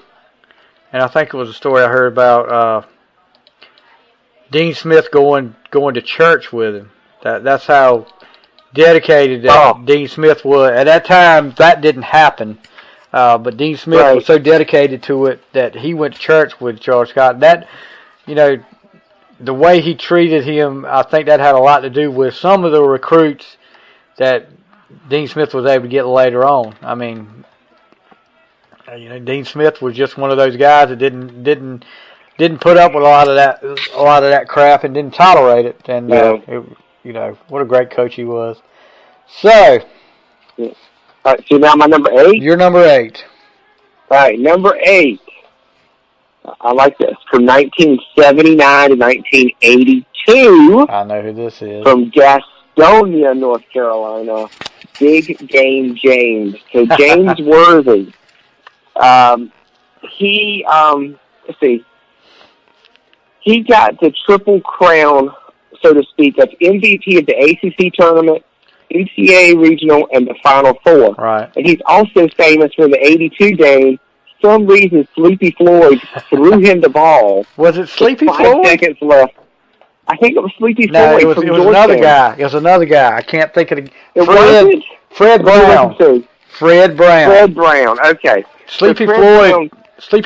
and I think it was a story I heard about Dean Smith going to church with him. That's how dedicated Dean Smith was. At that time, that didn't happen. But Dean Smith was so dedicated to it that he went to church with Charles Scott. That, the way he treated him, I think that had a lot to do with some of the recruits that Dean Smith was able to get later on. I mean, Dean Smith was just one of those guys that didn't put up with a lot of that crap and didn't tolerate it. And what a great coach he was. So. Yeah. All right, so now my number 8. You're number 8. All right, number 8. I like this. From 1979 to 1982. I know who this is. From Gastonia, North Carolina. Big Game James. So James Worthy. Let's see. He got the triple crown, so to speak, of MVP of the ACC tournament, NCAA regional, and the Final Four. Right. And he's also famous for the '82 game. For some reason, Sleepy Floyd threw him the ball. Was it Sleepy Floyd? 5 seconds left. I think it was Sleepy Floyd. It was another guy. It was another guy. I can't think of the. Fred Brown. Fred Brown. Okay. Sleepy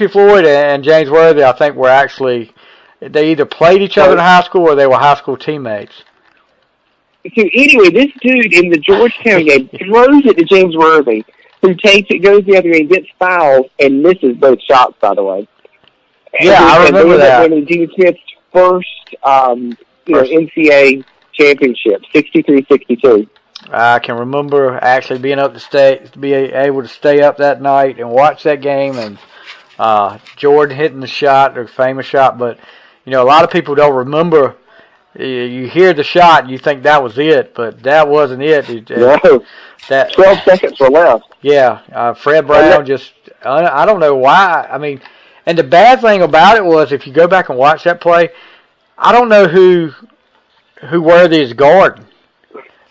Floyd and James Worthy, I think, were actually, they either played each other in high school or they were high school teammates. So anyway, this dude in the Georgetown game throws it to James Worthy, who takes it, goes the other way, gets fouled, and misses both shots, by the way. I remember that. Winning Dean Smith's first NCAA championship, 63-62. I can remember actually being able to stay up that night and watch that game, and Jordan hitting the shot, the famous shot. But a lot of people don't remember. You hear the shot, you think that was it, but that wasn't it. No. 12 seconds were left. Yeah, Fred Brown I don't know why. I mean, and the bad thing about it was, if you go back and watch that play, I don't know who Worthy is guarding.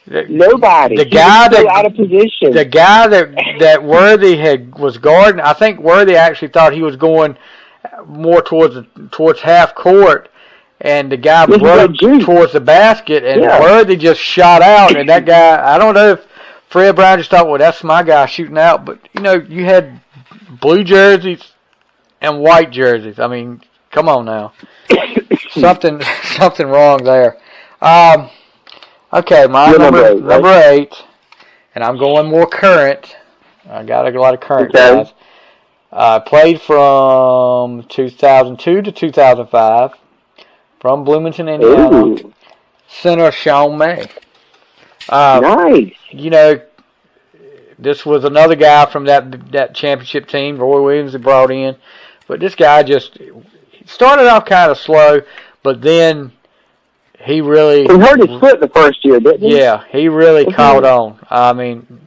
Nobody. The guy that out of position. The guy that Worthy was guarding, I think Worthy actually thought he was going more towards half court, and the guy broke towards the basket, and Worthy just shot out. And that guy, I don't know if Fred Brown just thought, well, that's my guy shooting out, but you had blue jerseys and white jerseys. I mean, come on now, something wrong there. Okay, my number 8, and I'm going more current. I got a lot of current guys. Played from 2002 to 2005 from Bloomington, Indiana. Ooh. Center Sean May. Nice. This was another guy from that championship team. Roy Williams had brought in, but this guy just started off kind of slow, but then. He hurt his foot the first year, didn't he? Yeah, he really caught on. I mean,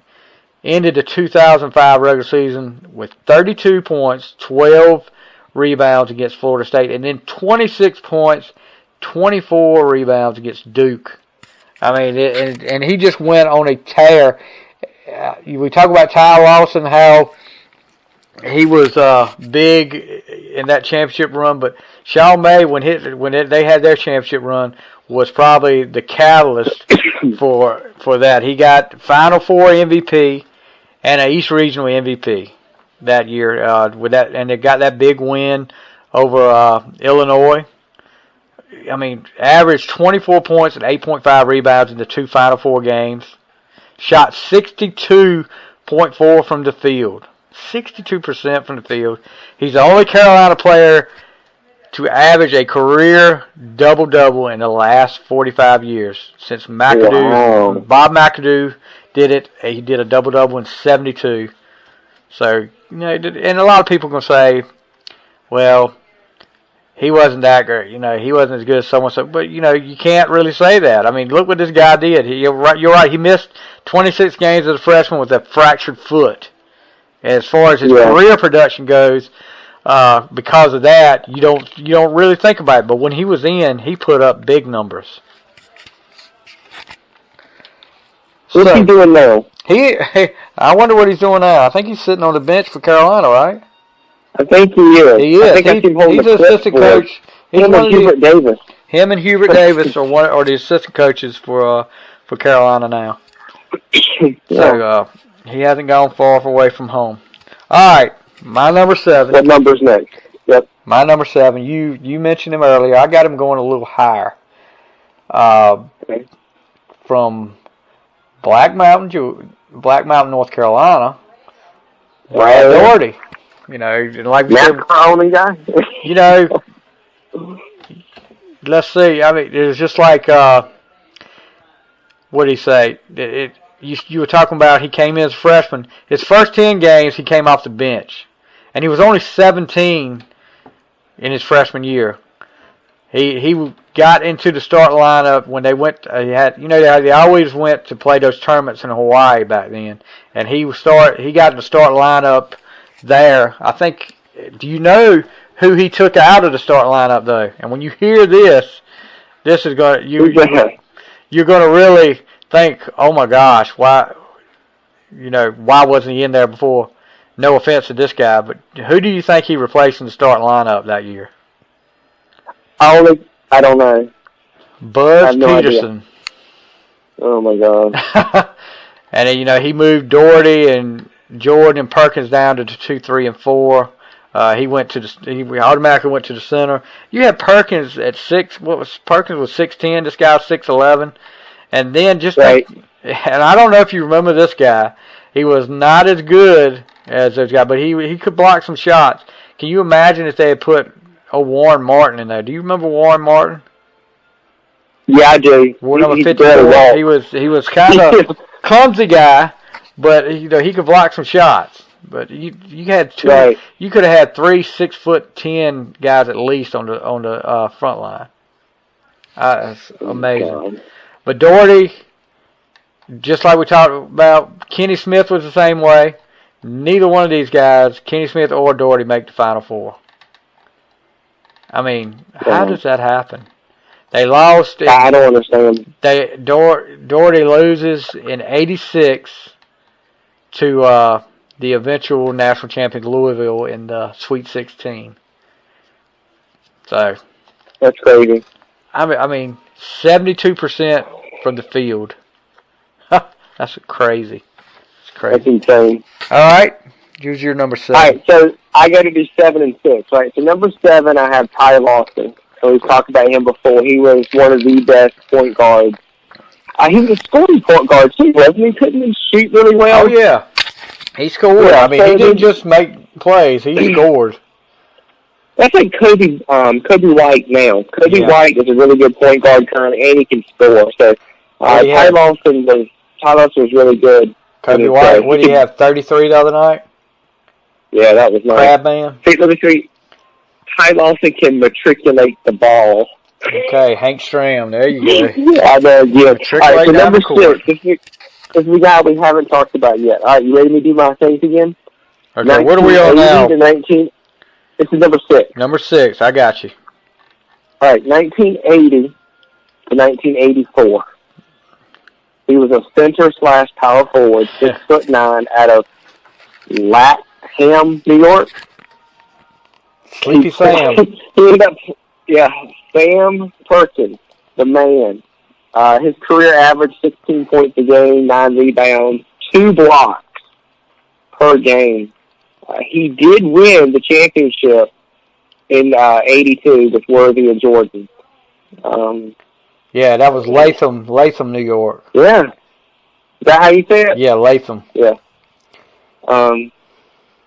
ended the 2005 regular season with 32 points, 12 rebounds against Florida State, and then 26 points, 24 rebounds against Duke. I mean, and he just went on a tear. We talk about Ty Lawson, how he was big in that championship run, but Sean May, when they had their championship run, was probably the catalyst for that. He got Final Four MVP and an East Regional MVP that year with that, and they got that big win over Illinois. I mean, averaged 24 points and 8.5 rebounds in the 2 Final Four games. Shot 62.4 from the field. 62% from the field. He's the only Carolina player to average a career double-double in the last 45 years. Since McAdoo, Bob McAdoo did it. He did a double-double in 72. So, and a lot of people are going to say, well, he wasn't that great. He wasn't as good as someone. But, you can't really say that. I mean, look what this guy did. You're right. He missed 26 games as a freshman with a fractured foot. As far as his career production goes, because of that, you don't really think about it. But when he was in, he put up big numbers. What's he doing now? I wonder what he's doing now. I think he's sitting on the bench for Carolina, right? I think he is. He is. I think he's an assistant coach. Him and Hubert Davis. Him and Hubert Davis are the assistant coaches for Carolina now. So he hasn't gone far away from home. All right. My number 7. What number's next? Yep. My number 7. You mentioned him earlier. I got him going a little higher. From Black Mountain, North Carolina. Brad Daugherty. Like we said, guy. Let's see. I mean, it's just like what did he say? You were talking about he came in as a freshman. His first 10 games, he came off the bench. And he was only 17 in his freshman year. He got into the start lineup when they went. They always went to play those tournaments in Hawaii back then. And he got in the start lineup there. I think. Do you know who he took out of the start lineup though? And when you hear this is going you're going to really think, oh my gosh, why wasn't he in there before? No offense to this guy, but who do you think he replaced in the starting lineup that year? I don't know. Buzz Peterson. Idea. Oh my God. And he moved Daugherty and Jordan and Perkins down to the 2, 3, and 4. He automatically went to the center. You had Perkins at 6. Perkins was 6'10". This guy was 6'11". And then and I don't know if you remember this guy. He was not as good as those guys, but he could block some shots. Can you imagine if they had put Warren Martin in there? Do you remember Warren Martin? Yeah, I do. Number 54. He was kind of clumsy guy, but he could block some shots. But you had two. Right. You could have had 3 6'10" guys at least on the front line. That's amazing. God. But Daugherty, just like we talked about, Kenny Smith was the same way. Neither one of these guys, Kenny Smith or Daugherty, make the Final Four. I mean, how does that happen? They lost. I don't understand. Doherty loses in '86 to the eventual national champion Louisville in the Sweet 16. So that's crazy. I mean, 72% from the field. That's crazy. It's crazy. That's insane. All right, use your number 7. All right, so I got to do 7 and 6. Right, so number 7, I have Ty Lawson. So we've talked about him before. He was one of the best point guards. He was a scoring point guard too, wasn't he? Couldn't he shoot really well? Oh yeah, he scored. Yeah, I mean, he didn't just make plays; he scored. That's like Kobe White now. Kobe White is a really good point guard currently, and he can score. So Ty Lawson was really good. Kobe White, what did he have? 33 the other night. Yeah, that was nice. Crab man. Hey, let me see. Ty Lawson can matriculate the ball. Okay, Hank Stram. There you go. Yeah, I know. Yeah. All right, so number 6. This is the guy we haven't talked about yet. All right, you ready to do my things again? Okay, what are we on now? This is number 6. Number 6, I got you. All right, 1980 to 1984. He was a center/power forward, 6'9", out of Latham, New York. Sleepy Sam. He ended up, Sam Perkins, the man. His career average 16 points a game, 9 rebounds, 2 blocks per game. He did win the championship in '82 with Worthy and Jordan. Yeah, that was Latham, New York. Yeah. Is that how you say it? Yeah, Latham. Yeah.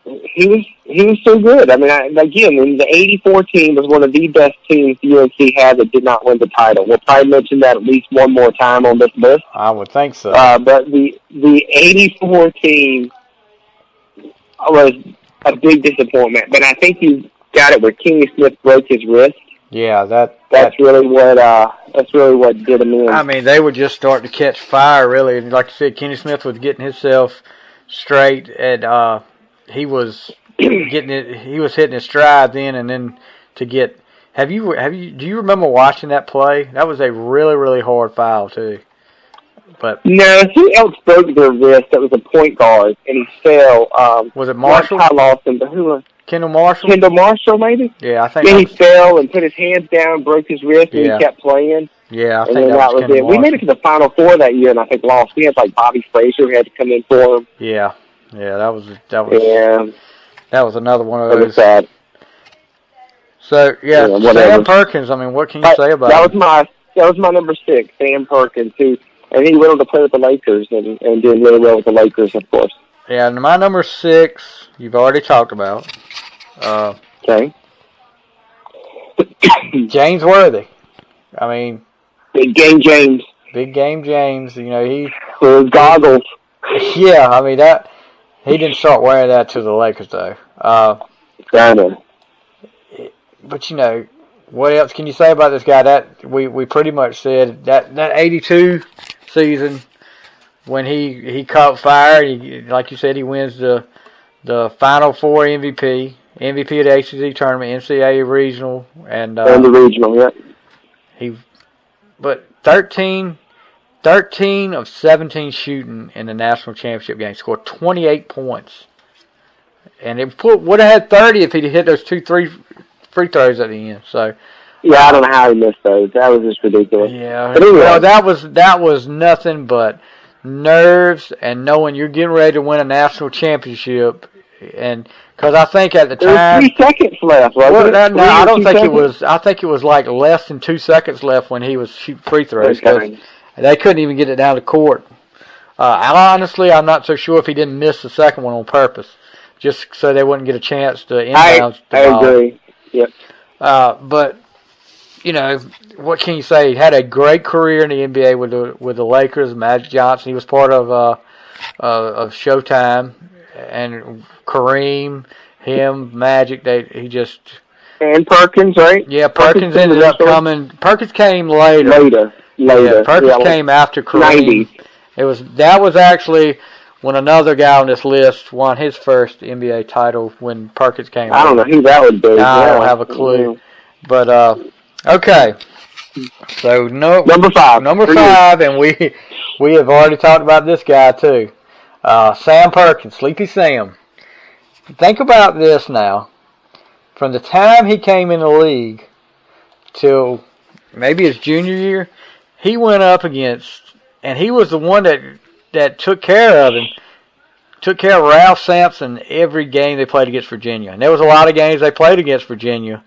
He was so good. I mean, again, the '84 team was one of the best teams UNC had that did not win the title. We'll probably mention that at least one more time on this list. I would think so. But the '84 team was a big disappointment. But I think you got it where Kenny Smith broke his wrist. Yeah, that's really what did him in. I mean, they were just starting to catch fire, really. And like you said, Kenny Smith was getting himself straight, and he was getting it. He was hitting his stride then, and then to get. Do you remember watching that play? That was a really, really hard foul too. But no, who else broke their wrist? That was a point guard, and he fell. Was it Marshall? Not Ty Lawson, but who was? Kendall Marshall? Kendall Marshall, maybe? Yeah, I think. Yeah, he fell and put his hands down, broke his wrist, and he kept playing. Yeah, I think that was it. We made it to the Final Four that year, and I think lost. We had like Bobby Frazier who had to come in for him. Yeah, that was another one of those. That was sad. So Sam Perkins. I mean, what can you say about him? That was my number 6, Sam Perkins, and he went on to play with the Lakers and did really well with the Lakers, of course. Yeah, and my number 6, you've already talked about. Okay. James Worthy. I mean, Big Game James. You know, he with his goggles. Yeah, I mean he didn't start wearing that to the Lakers though. But you know, what else can you say about this guy? That we pretty much said that '82 season when he caught fire. Like you said, he wins the Final Four MVP of the ACC tournament, NCAA regional, and the regional, yeah. But 13 of 17 shooting in the national championship game, scored 28 points, and it would have had 30 if he'd hit those 2-3 free throws at the end. So. Yeah, I don't know how he missed those. That was just ridiculous. Yeah, but anyway, that was nothing but nerves and knowing you're getting ready to win a national championship, and because I think at the time there was 3 seconds left. Wasn't it? No, I don't think it was. I think it was like less than 2 seconds left when he was shooting free throws. Okay. They couldn't even get it down the court. I'm not so sure if he didn't miss the second one on purpose, just so they wouldn't get a chance to inbound the ball. I agree. Yep. But you know, what can you say? He had a great career in the NBA with the Lakers. Magic Johnson. He was part of Showtime, and Kareem, Magic. And Perkins, right? Yeah, Perkins ended up coming. Perkins came later. Yeah, Perkins came after Kareem. 90. That was actually when another guy on this list won his first NBA title when Perkins came. I don't know who that would be. I don't have a clue. But okay, So number 5. Number 5, and we have already talked about this guy too. Sam Perkins, Sleepy Sam. Think about this now. From the time he came in the league till maybe his junior year, he went up against, and he was the one that took care of him. Took care of Ralph Sampson every game they played against Virginia. And there was a lot of games they played against Virginia.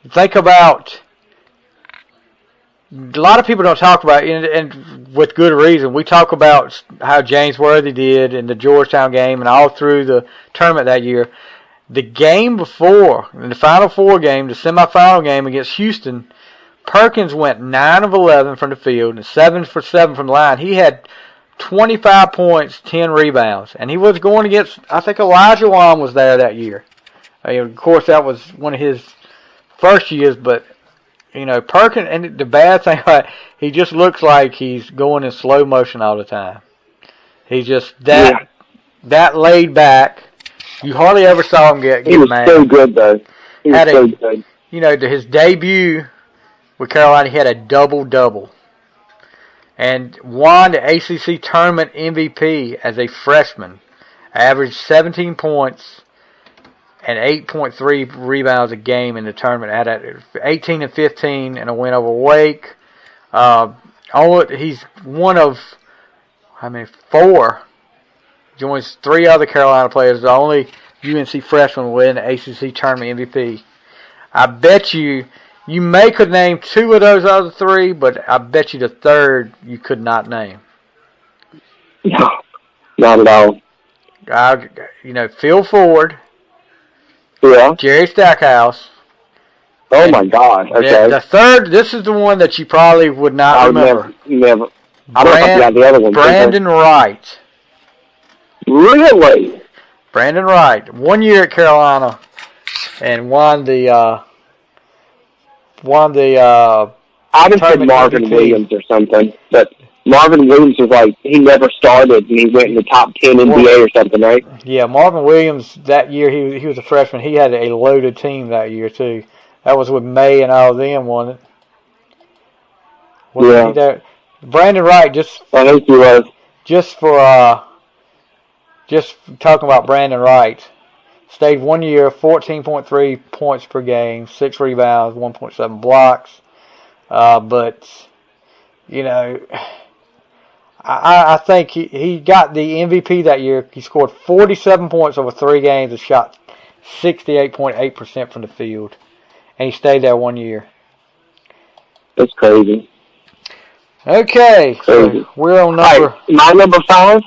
Think about, a lot of people don't talk about, and with good reason, we talk about how James Worthy did in the Georgetown game and all through the tournament that year. The game before, in the Final Four game, the semifinal game against Houston, Perkins went 9 of 11 from the field and 7 for 7 from the line. He had 25 points, 10 rebounds. And he was going against, I think Elijah Wan was there that year. Of course, that was one of his first years, but, Perkins, and the bad thing, he just looks like he's going in slow motion all the time. He's just that laid back. You hardly ever saw him get mad. He was so good, though. He was so good. His debut with Carolina, he had a double-double. And won the ACC Tournament MVP as a freshman. Averaged 17 points and 8.3 rebounds a game in the tournament. Had 18 and 15 in a win over Wake. He's one of, 4. Joins 3 other Carolina players. The only UNC freshman win the ACC Tournament MVP. I bet you could name 2 of those other 3, but I bet you the third you could not name. No, not at all. Phil Ford. Yeah. Jerry Stackhouse. Oh, my God. Okay. The third, this is the one that you probably would not remember. Never. I don't know if I got the other one. Brandon Wright. Really? Brandon Wright. 1 year at Carolina and won the I would say Marvin MVP. Williams or something, but Marvin Williams was he never started, and he went in the top 10 NBA or something, right? Yeah, Marvin Williams, that year, he was a freshman. He had a loaded team that year, too. That was with May and all of them, wasn't it? Wasn't he there? Brandon Wright, I think he was. Just talking about Brandon Wright, stayed 1 year, 14.3 points per game, 6 rebounds, 1.7 blocks. But, I think he got the MVP that year. He scored 47 points over 3 games and shot 68.8% from the field. And he stayed there 1 year. That's crazy. Okay. Crazy. So we're on number... Right, my number 5?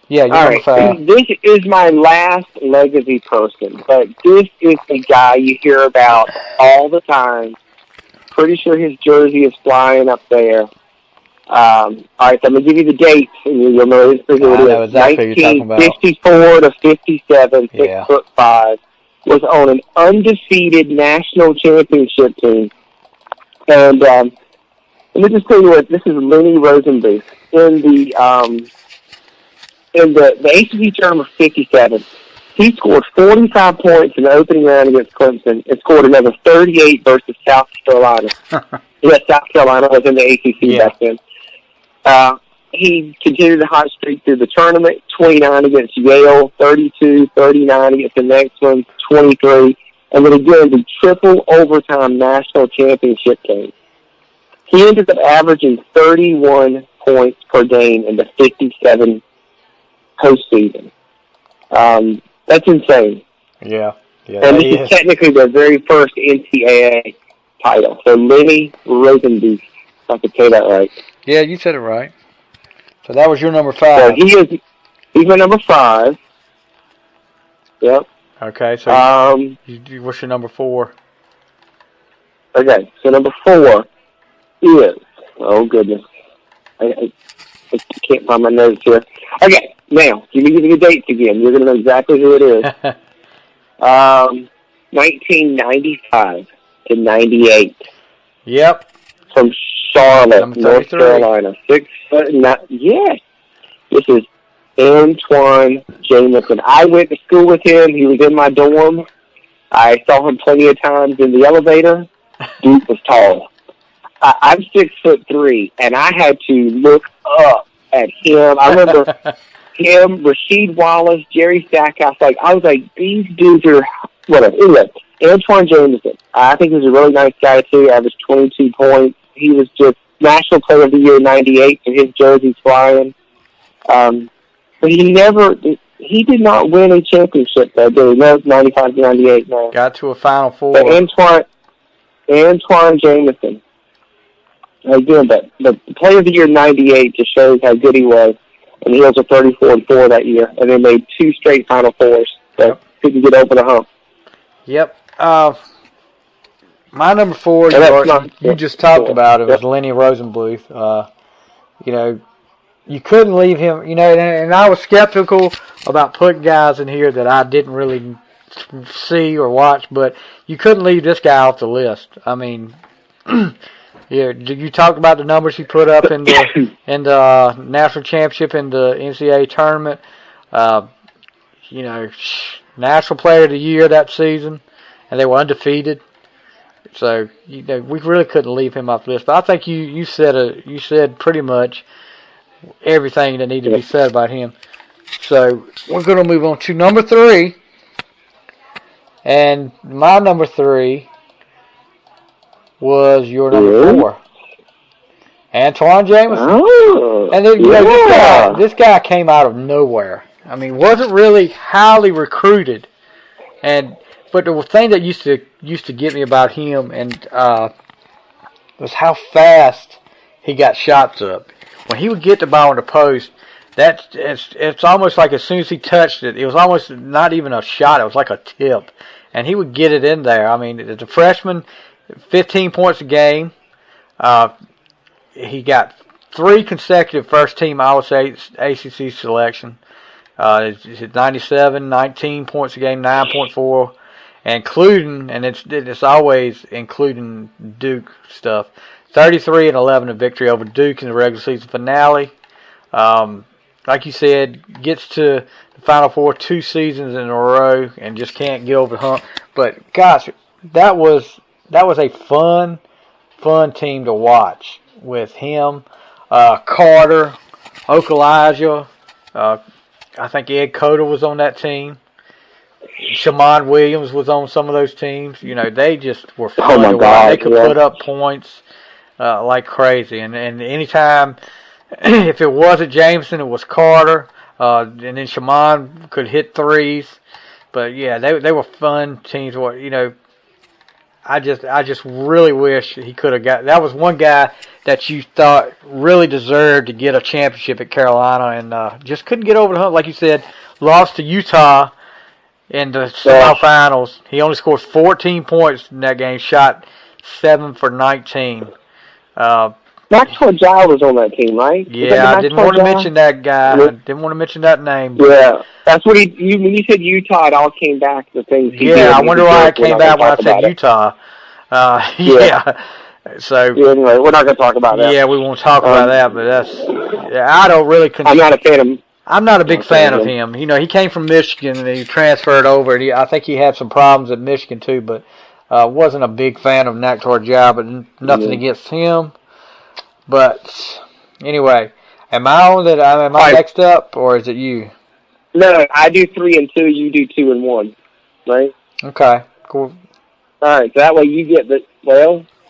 Yeah, you're number 5. This is my last legacy person, but this is the guy you hear about all the time. Pretty sure his jersey is flying up there. All right, so I'm going to give you the dates, and you'll know this is what it is. Exactly 1954 to 57, 6'5", was on an undefeated national championship team. And let me just tell you what, this is Lenny Rosenbluth. In the ACC tournament of 57, he scored 45 points in the opening round against Clemson and scored another 38 versus South Carolina. Yes, South Carolina was in the ACC back then. He continued the hot streak through the tournament, 29 against Yale, 32, 39 against the next one, 23, and then again the triple overtime national championship game. He ended up averaging 31 points per game in the 57 postseason. That's insane. Yeah. And this is technically their very first NCAA title. So Lenny Rosenbluth, if I could say that right. Yeah, you said it right. So that was your number 5. So he's my number 5. Yep. Okay, so what's your number 4? Okay, so number 4 is, oh goodness, I can't find my notes here. Okay, now, give me the dates again. You're going to know exactly who it is. 1995 to 98. Yep. From Charlotte, North Carolina. 6 foot. Yes. This is Antoine Jamison. I went to school with him. He was in my dorm. I saw him plenty of times in the elevator. Duke was tall. I'm 6'3", and I had to look up at him. I remember him, Rasheed Wallace, Jerry Stackhouse. I was like, these dudes are whatever. Anyway, Antoine Jameson. I think he was a really nice guy too. Averaged 22 points. He was just National Player of the Year '98, so his jersey's flying. But he did not win a championship though, did he? No, 95 to 98, no. Got to a Final Four. But Antoine Jameson. Again, but the Player of the Year '98 just shows how good he was. And he was a 34-4 that year, and they made 2 straight Final Fours. So couldn't get over the hump. Yep. My number 4, you just talked about it, was Lenny Rosenbluth. You couldn't leave him, and I was skeptical about putting guys in here that I didn't really see or watch, but you couldn't leave this guy off the list. I mean, yeah, you talked about the numbers he put up in the national championship in the NCAA tournament. National Player of the Year that season, and they were undefeated. So we really couldn't leave him off the list. But I think you said pretty much everything that needed to be said about him. So we're going to move on to number 3, and my number 3 was your number 4, Antoine Jameson. Oh, and then this guy came out of nowhere. I mean, wasn't really highly recruited, but the thing that used to get me about him was how fast he got shots up. When he would get the ball in the post, it's almost like as soon as he touched it, it was almost not even a shot. It was like a tip, and he would get it in there. I mean, as a freshman, 15 points a game. He got 3 consecutive first-team All-State ACC selection. 97, 19 points a game, 9.4, including, and it's always including Duke stuff, 33 and 11 in victory over Duke in the regular season finale. Like you said, gets to the Final Four 2 seasons in a row and just can't get over the hump. But gosh, that was a fun team to watch with him, Carter, Okalaja. I think Ed Cota was on that team. Shamon Williams was on some of those teams. They just were fun to watch. They could put up points like crazy. And anytime, if it wasn't Jameson, it was Carter. And then Shamon could hit threes. But yeah, they were fun teams. I just really wish he could have got. That was one guy that you thought really deserved to get a championship at Carolina, and just couldn't get over the hump. Like you said, lost to Utah in the semifinals. He only scored 14 points in that game. Shot 7 for 19. Maxwell Giles was on that team, right? Yeah, I didn't want to mention that guy. I didn't want to mention that name. Yeah, that's what when you said Utah, it all came back to things. I wonder why it came back when I said Utah. Yeah. So anyway, we're not going to talk about that. Yeah, we won't talk about that, but I don't really. I'm not a fan of him. I'm not a big fan of him. He came from Michigan and he transferred over. And I think he had some problems at Michigan too, but wasn't a big fan of Naktor Jah, but nothing against him. But anyway, am I next up, or is it you? No, I do 3 and 2. You do 2 and 1, right? Okay, cool. All right, so that way you get the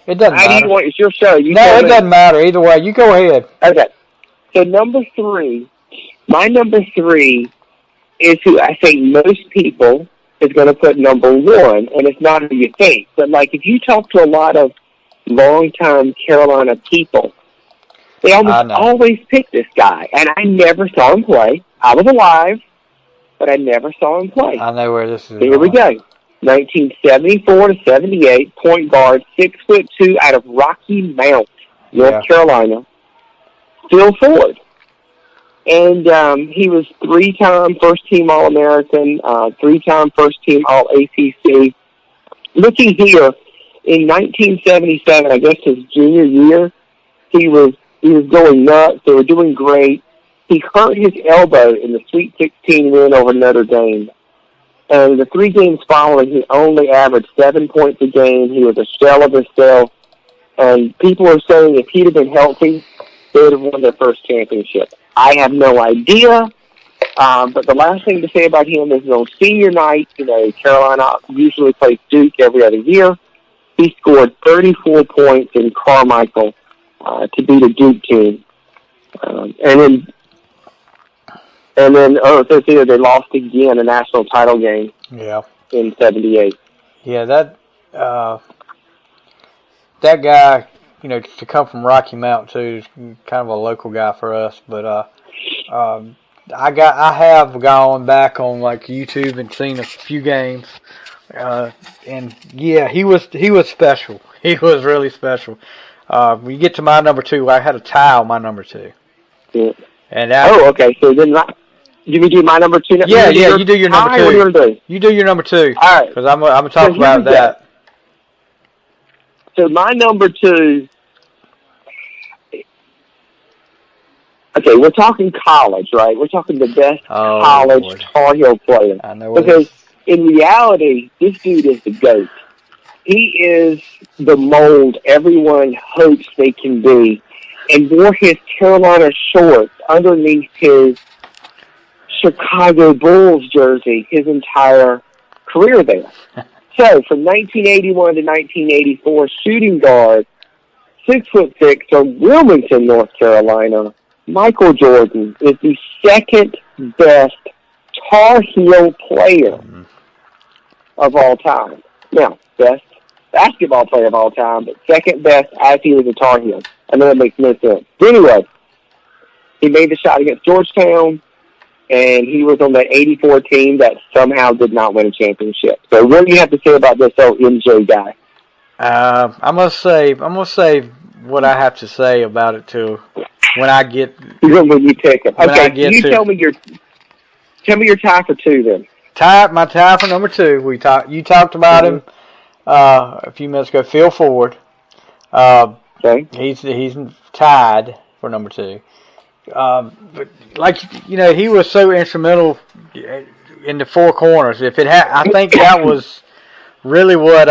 It doesn't matter. It's your show. It doesn't matter either way. You go ahead. Okay. So number 3, my number 3 is who I think most people is going to put number 1, and it's not who you think. But if you talk to a lot of long-time Carolina people, they always pick this guy, and I never saw him play. I was alive, but I never saw him play. I know where this is. Here we go. 1974 to 78, point guard, 6'2", out of Rocky Mount, North Carolina. Phil Ford. And he was 3-time first-team All-American, 3-time first-team All-ACC. Looking here, in 1977, I guess his junior year, he was going nuts. They were doing great. He hurt his elbow in the Sweet 16 win over Notre Dame. And the 3 games following, he only averaged 7 points a game. He was a shell of himself. And people are saying if he'd have been healthy, they would have won their first championship. I have no idea. But the last thing to say about him is on senior night, Carolina usually plays Duke every other year. He scored 34 points in Carmichael to beat a Duke team. And then this year they lost again a national title game. Yeah. In '78. Yeah, that guy, to come from Rocky Mount too, is kind of a local guy for us. But I have gone back on like YouTube and seen a few games, and yeah, he was special. He was really special. When you get to my number 2, I had a tie on my number 2. Yeah. And okay. So then, you do my number 2. Yeah, you do your number 2. What do you want to do? You do your number 2. All right. Because I'm gonna talk about that. So my number 2. Okay, we're talking college, right? We're talking the best college Lord. Tar Heel player. I know because in reality, this dude is the GOAT. He is the mold everyone hopes they can be, and wore his Carolina shorts underneath his Chicago Bulls jersey his entire career there. So from 1981 to 1984, shooting guard, 6'6", from Wilmington, North Carolina, Michael Jordan is the second best Tar Heel player of all time. Now, best basketball player of all time, but second best as he was a Tar Heel. I know that makes no sense. But anyway, he made the shot against Georgetown, and he was on that 84 team that somehow did not win a championship. So what do you have to say about this old MJ guy? I'm gonna save what I have to say about it till when I get. When you pick him. Okay, tell me your tie for 2 then. My tie for number 2. You talked about him a few minutes ago. Phil Ford. Okay. He's tied for number 2. But he was so instrumental in the 4 corners. I think that was really what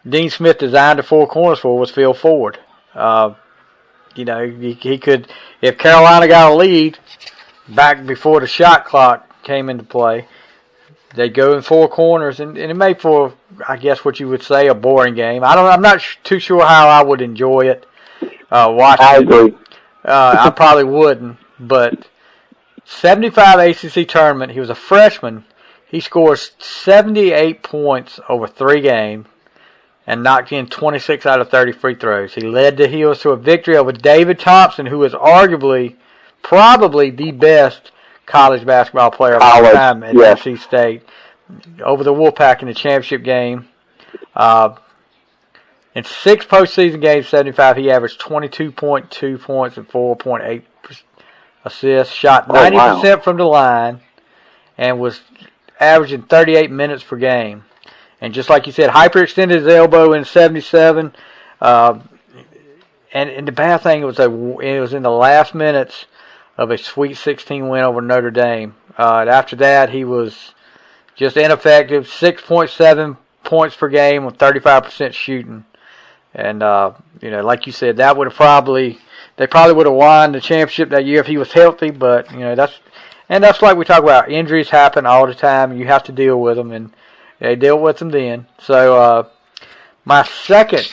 Dean Smith designed the 4 corners for, was Phil Ford. He could, if Carolina got a lead back before the shot clock came into play, they'd go in 4 corners, and it made for, I guess, what you would say, a boring game. I'm not too sure how I would enjoy it. Watching I agree. I probably wouldn't, but 75 ACC tournament. He was a freshman. He scores 78 points over 3 games and knocked in 26 out of 30 free throws. He led the Heels to a victory over David Thompson, who is arguably, probably the best college basketball player of all time at NC State, over the Wolfpack in the championship game. In 6 postseason games, 75, he averaged 22.2 points and 4.8 assists, shot 90% from the line, and was averaging 38 minutes per game. And just like you said, hyperextended his elbow in 77. And the bad thing was it was in the last minutes of a Sweet 16 win over Notre Dame. After that, he was just ineffective. 6.7 points per game with 35% shooting. And like you said, that would have they probably would have won the championship that year if he was healthy. But that's like we talk about. Injuries happen all the time. You have to deal with them, and they dealt with them then. So my second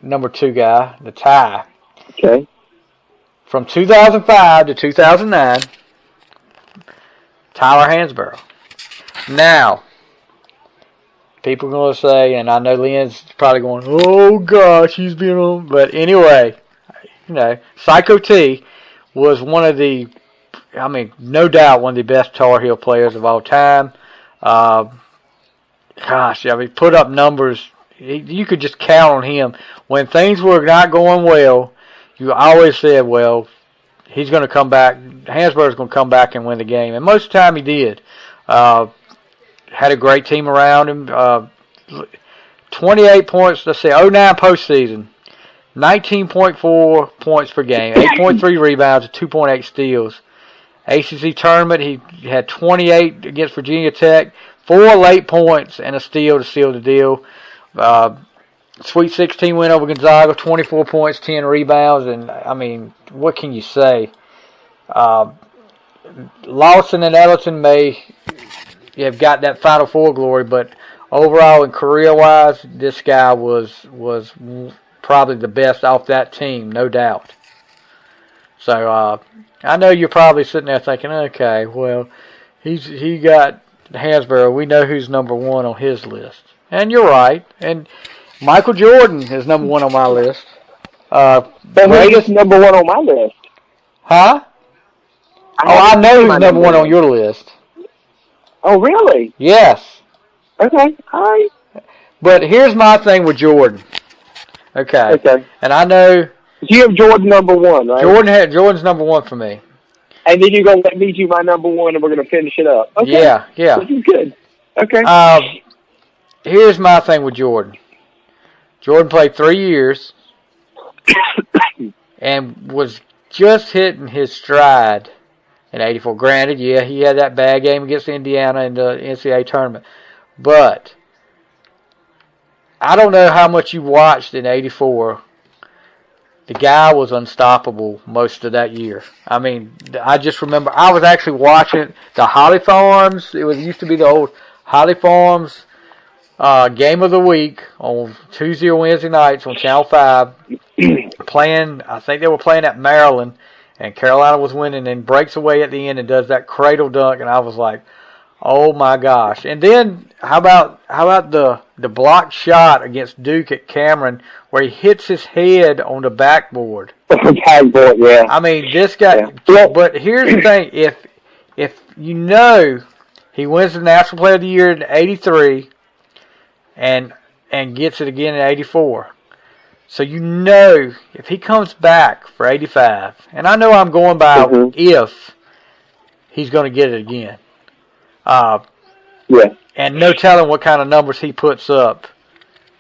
number 2 guy, the tie. Okay. From 2005 to 2009, Tyler Hansborough. Now, people are going to say, and I know Lynn's probably going, oh gosh, he's been on. But anyway, Psycho T was one of the, no doubt one of the best Tar Heel players of all time. Put up numbers. You could just count on him. When things were not going well, you always said, well, he's going to come back. Hansborough's going to come back and win the game. And most of the time he did. Had a great team around him. 28 points, let's say 09 postseason. 19.4 points per game. 8.3 rebounds, 2.8 steals. ACC tournament, he had 28 against Virginia Tech, 4 late points, and a steal to seal the deal. Sweet 16 win over Gonzaga, 24 points, 10 rebounds, and I mean, what can you say? Lawson and Ellington may have got that Final Four glory, but overall and career-wise, this guy was probably the best off that team, no doubt. So I know you're probably sitting there thinking, okay, well, he got Hansborough. We know who's number 1 on his list, and you're right. And Michael Jordan is number 1 on my list. But who's number 1 on my list? Huh? I know who's number 1 on your list. Oh, really? Yes. Okay. All right. But here's my thing with Jordan. Okay. And I know. You have Jordan number 1, right? Jordan's number 1 for me. And then you're going to let me do my number 1, and we're going to finish it up. Okay. Yeah. This is good. Okay. Here's my thing with Jordan. Jordan played 3 years and was just hitting his stride in '84. Granted, yeah, he had that bad game against Indiana in the NCAA tournament. But I don't know how much you watched in '84. The guy was unstoppable most of that year. I mean, I just remember I was actually watching the Holly Farms. It used to be the old Holly Farms game of the week on Tuesday or Wednesday nights on Channel 5. Playing, I think they were playing at Maryland, and Carolina was winning, and breaks away at the end and does that cradle dunk, and I was like, oh my gosh. And then how about the blocked shot against Duke at Cameron where he hits his head on the backboard? Backboard, yeah. I mean, this guy. Yeah. But here's the thing: if you know he wins the National Player of the Year in '83, and gets it again in '84. So you know if he comes back for '85, and I know I'm going by if he's going to get it again. Yeah. And no telling what kind of numbers he puts up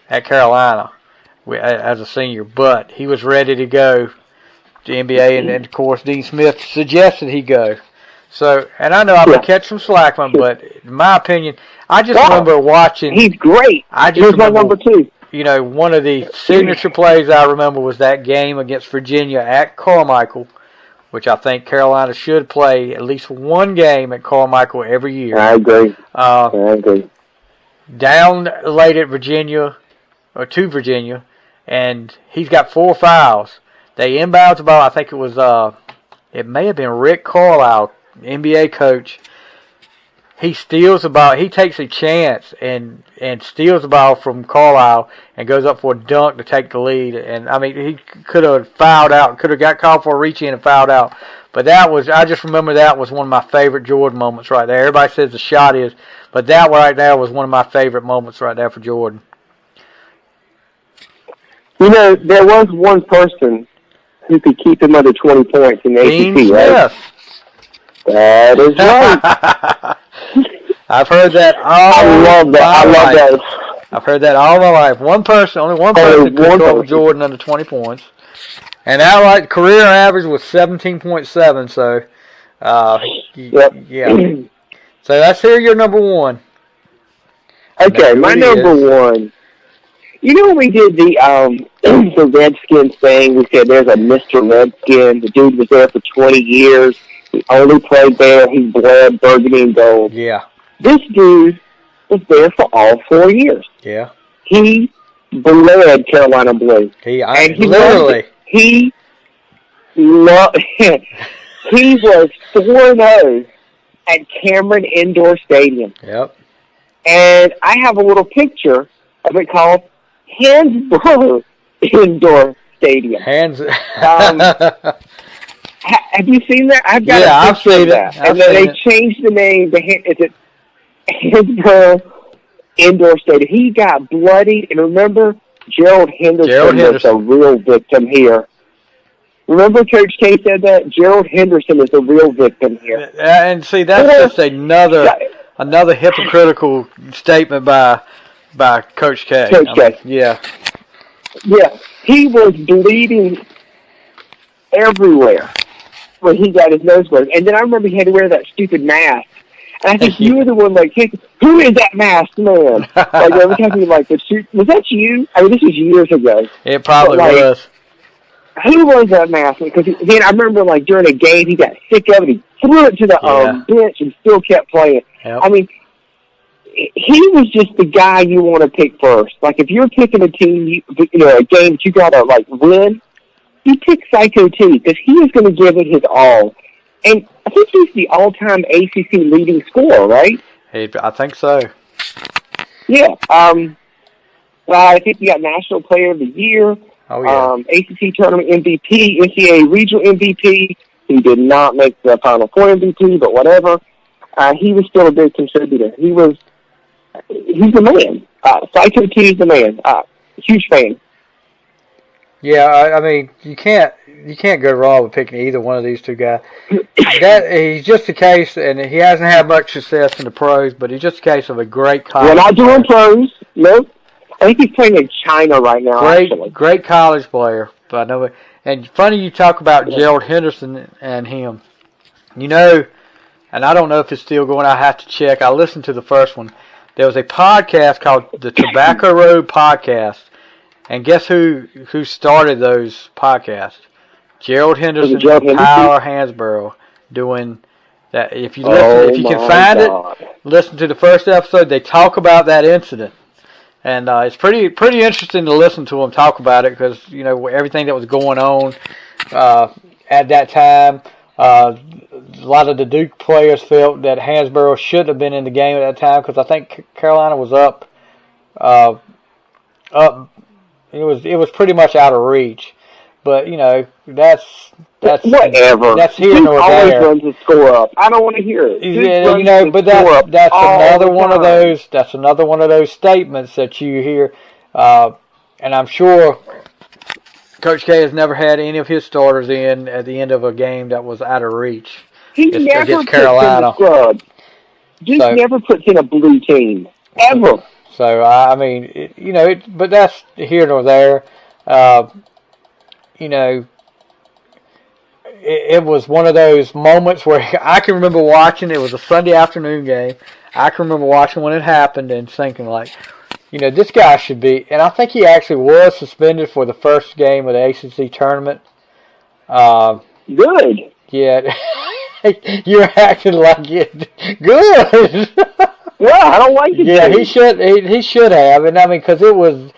at Carolina as a senior. But he was ready to go to NBA, and of course Dean Smith suggested he go. So, and I know I'm going to catch some slack from him, but in my opinion, I just remember watching. He's great. He's my number 2. You know, one of the signature plays I remember was that game against Virginia at Carmichael, which I think Carolina should play at least one game at Carmichael every year. I agree. Down late at Virginia, or to Virginia, and he's got 4 fouls. They inbounds the ball. I think it may have been Rick Carlisle, NBA coach. He steals the ball. He takes a chance and steals the ball from Carlisle and goes up for a dunk to take the lead. And I mean, he could have fouled out, could have got called for a reach in and fouled out. But I just remember that was one of my favorite Jordan moments right there. Everybody says the shot is, but that right there was one of my favorite moments right there for Jordan. You know, there was one person who could keep him under 20 points in the ACC, right? That is right. I've heard that all my life. I've heard that all my life. Only one person could score Jordan under 20 points. And outright career average was 17.7, so yeah. So let's hear your number 1. Okay, my number 1. You know when we did the Redskins thing, we said there's a Mr. Redskin. The dude was there for 20 years. He only played there. He bled burgundy and gold. Yeah. This dude was there for all 4 years. Yeah. He bled Carolina blue. He was 4-0 at Cameron Indoor Stadium. Yep. And I have a little picture of it called Hansborough Indoor Stadium. Have you seen that? I've got a picture of that. And then they changed the name to Hansborough Indoor Stadium. He got bloodied, and remember, Gerald Henderson was a real victim here. Remember Coach K said that? Gerald Henderson is a real victim here. And see, that's just another hypocritical statement by Coach K. Coach K. Yeah. Yeah. He was bleeding everywhere. when he got his nose blown. And then I remember he had to wear that stupid mask. And I think you were the one, like, hey, who is that masked man? Like, every time he, like, would shoot, was that you? I mean, this was years ago. It probably was. Who was that mask? Because then I remember, like, during a game, he got sick of it. He threw it to the bench and still kept playing. Yep. I mean, he was just the guy you want to pick first. Like, if you're picking a team, a game that you got to, like, win, you pick Psycho T because he is going to give it his all. And I think he's the all-time ACC leading scorer, right? I think so. Yeah. I think he got National Player of the Year. Oh, yeah. ACC Tournament MVP, NCAA Regional MVP. He did not make the Final Four MVP, but whatever. He was still a big contributor. He's the man. Psycho T is the man. Huge fan. Yeah, I mean, you can't go wrong with picking either one of these two guys. He's just a case, and he hasn't had much success in the pros, but he's just a case of a great college. We're not doing pros. No. I think he's playing in China right now. Great college player. But no, and funny you talk about Gerald Henderson and him. And I don't know if it's still going. I have to check. I listened to the first one. There was a podcast called the Tobacco Road Podcast. And guess who started those podcasts? Gerald Henderson and Tyler Hansborough doing that. If you listen, if you can find it, listen to the first episode. They talk about that incident, and it's pretty interesting to listen to them talk about it because everything that was going on at that time. A lot of the Duke players felt that Hansborough shouldn't have been in the game at that time because I think Carolina was up. It was pretty much out of reach, but that's whatever. That's here nor there. Always runs the score up. I don't want to hear it. Yeah, but that's another one of those. That's another one of those statements that you hear, and I'm sure Coach K has never had any of his starters in at the end of a game that was out of reach. He never puts in the scrub. Duke never puts in a blue team ever. So, I mean, but that's here nor there. It was one of those moments where I can remember watching. It was a Sunday afternoon game. I can remember watching when it happened and thinking, like, this guy should be. And I think he actually was suspended for the first game of the ACC tournament. Good. Yeah. You're acting like it. Good. Yeah, I don't like it. Yeah, he should have, and I mean, because it was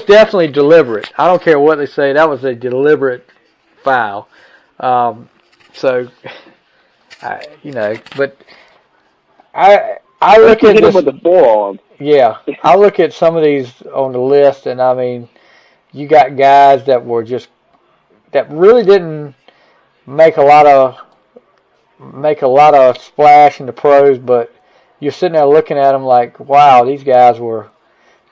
definitely deliberate. I don't care what they say, that was a deliberate foul. But I look at this with the forearm. Yeah, I look at some of these on the list, and I mean, you got guys that really didn't make a lot of splash in the pros, but you're sitting there looking at them like, wow, these guys were.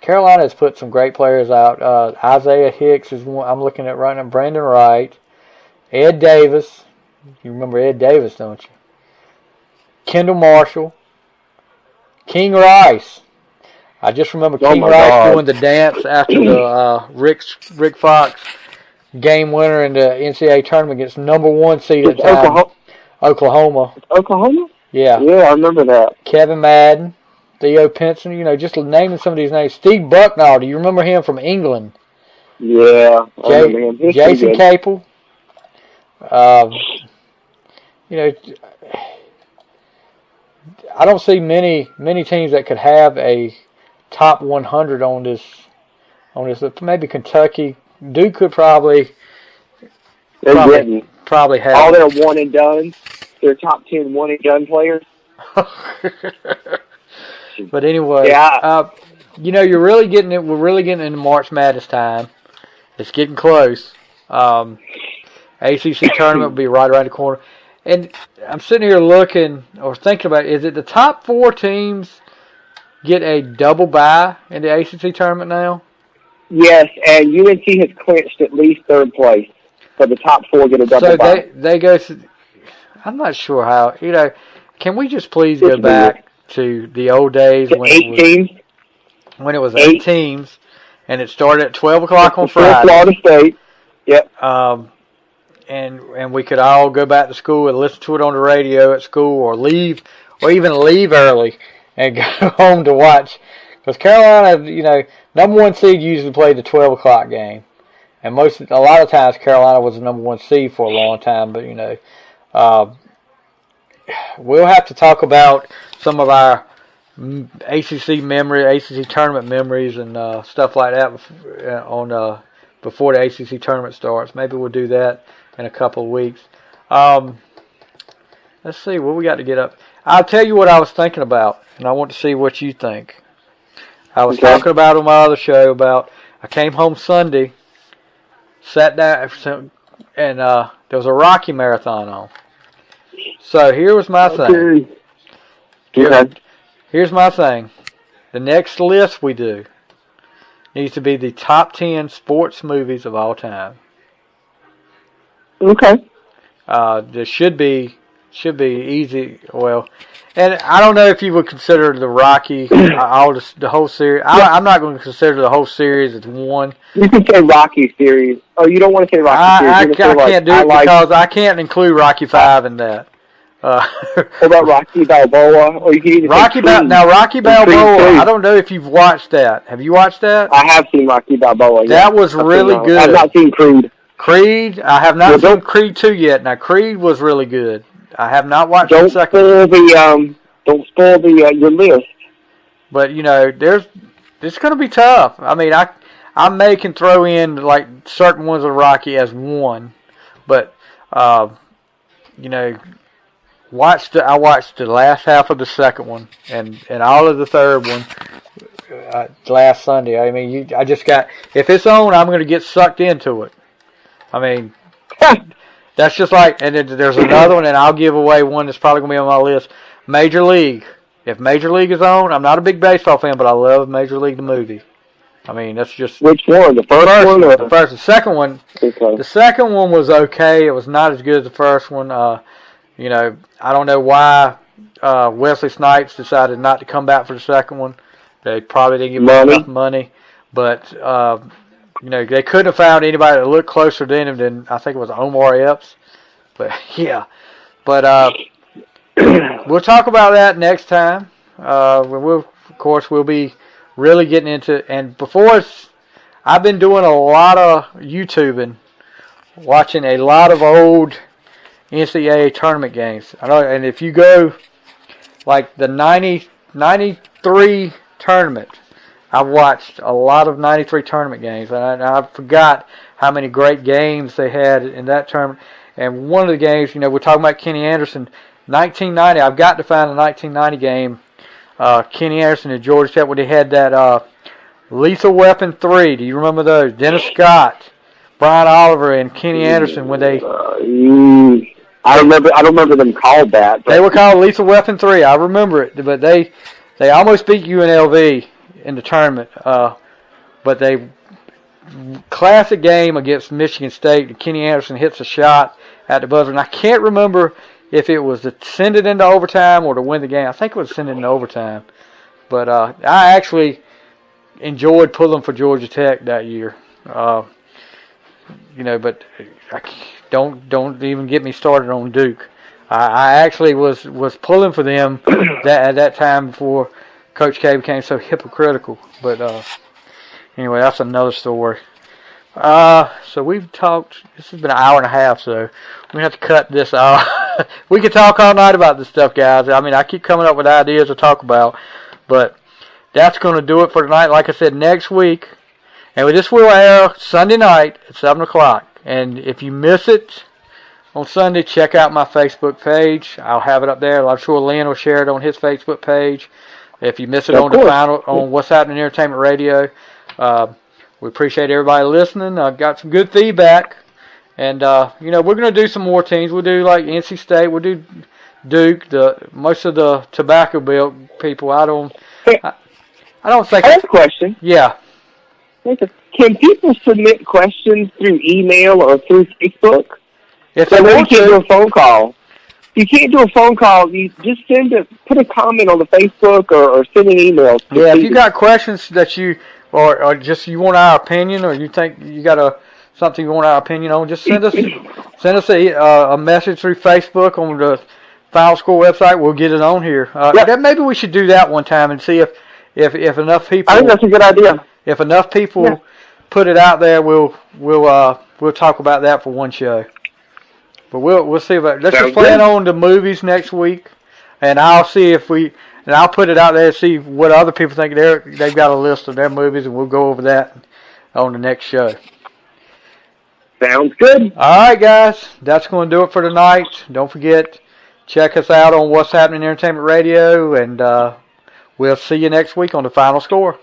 Carolina has put some great players out. Isaiah Hicks is one I'm looking at right now. Brandon Wright, Ed Davis. You remember Ed Davis, don't you? Kendall Marshall, King Rice. I just remember King Rice doing the dance after the Rick Fox game winner in the NCAA tournament against number 1 seed at the time, Oklahoma. Oklahoma? Yeah. Yeah, I remember that. Kevin Madden, Theo Pinson, just naming some of these names. Steve Bucknall, do you remember him from England? Yeah, I remember him. Jason Capel. I don't see many teams that could have a top 100 on this. Maybe Kentucky. Duke could probably have all their one and done. Their top 10 one and done players. But anyway, you're really getting it. We're really getting into March Madness time. It's getting close. ACC tournament will be right around the corner. And I'm sitting here looking or thinking about, is it the top 4 teams get a double bye in the ACC tournament now? Yes, and UNC has clinched at least 3rd place. So the top 4 get a double bye. So they go to, I'm not sure how, can we just please go back to the old days when it was 8 teams and it started at 12 o'clock on Friday. Florida State. Yep. and we could all go back to school and listen to it on the radio at school, or even leave early and go home to watch. Because Carolina, number one seed usually played the 12 o'clock game, and a lot of times Carolina was the number one seed for a long time. But we'll have to talk about some of our ACC tournament memories and stuff like that before the ACC tournament starts. Maybe we'll do that in a couple of weeks. Let's see what we got to get up. I'll tell you what I was thinking about, and I want to see what you think. I was talking about on my other show about I came home Sunday, sat down, and there was a Rocky marathon on. So here was my thing. Here's my thing. The next list we do needs to be the top 10 sports movies of all time. Okay. There should be easy. Well, and I don't know if you would consider the Rocky, the whole series. I'm not going to consider the whole series as one. You can say Rocky series. Oh, you don't want to say Rocky series. I can't do it because I can't include Rocky 5 in that. What about Rocky Balboa? Or you can even Rocky Balboa. I don't know if you've watched that. Have you watched that? I have seen Rocky Balboa. That was really good. I've not seen Creed. I have not seen Creed 2 yet. Now Creed was really good. I have not watched the second. Don't spoil your list. But it's going to be tough. I mean, I may can throw in like certain ones of Rocky as one, but I watched the last half of the second one and all of the third one last Sunday. I mean, if it's on, I'm going to get sucked into it. I mean, that's just like, and then there's another one, and I'll give away one that's probably going to be on my list. Major League. If Major League is on, I'm not a big baseball fan, but I love Major League the movie. I mean, that's just... Which one? The first one? Or? The first. The second one. Okay. The second one was okay. It was not as good as the first one. I don't know why Wesley Snipes decided not to come back for the second one. They probably didn't give him enough money. But, they couldn't have found anybody that looked closer to him than, I think it was Omar Epps. But, yeah. But, we'll talk about that next time. We'll be really getting into, and I've been doing a lot of YouTubing, watching a lot of old NCAA tournament games. I know, and if you go like the 93 tournament, I've watched a lot of 93 tournament games, and I forgot how many great games they had in that tournament. And one of the games, we're talking about Kenny Anderson, 1990. I've got to find the 1990 game. Kenny Anderson and Georgia Tech when they had that Lethal Weapon 3. Do you remember those? Dennis Scott, Brian Oliver, and Kenny Anderson when they... I don't remember them called that. But. They were called Lethal Weapon 3. I remember it. But they almost beat UNLV in the tournament. But they... Classic game against Michigan State. And Kenny Anderson hits a shot at the buzzer. And I can't remember if it was to send it into overtime or to win the game. I think it was to send it into overtime. But I actually enjoyed pulling for Georgia Tech that year. But don't even get me started on Duke. I actually was pulling for them at that time before Coach K became so hypocritical. But anyway, that's another story. So we've talked. This has been an hour and a half, so we're gonna have to cut this off. We could talk all night about this stuff, guys. I mean, I keep coming up with ideas to talk about, but that's going to do it for tonight. Like I said, next week, and this will air Sunday night at 7 o'clock. And if you miss it on Sunday, check out my Facebook page. I'll have it up there. I'm sure Lin will share it on his Facebook page. If you miss it on What's Happening Entertainment Radio, we appreciate everybody listening. I got some good feedback. And, we're going to do some more teams. We'll do, like, NC State. We'll do Duke. Most of the tobacco bill people, I don't think... I have a question. Yeah. Can people submit questions through email or through Facebook? If so you can't do a phone call. If you can't do a phone call, you just put a comment on the Facebook or send an email. Yeah, if you got questions that you... Or just you want our opinion, or you think you got something you want our opinion on, just send Send us a message through Facebook on the Final Score website. We'll get it on here. Maybe we should do that one time and see if enough people. I think that's a good idea. If enough people put it out there, we'll talk about that for one show. But we'll see about. Let's just plan on the movies next week, and I'll see if I'll put it out there and see what other people think. They've got a list of their movies, and we'll go over that on the next show. Sounds good. All right, guys. That's going to do it for tonight. Don't forget, check us out on What's Happening Entertainment Radio, and we'll see you next week on the Final Score.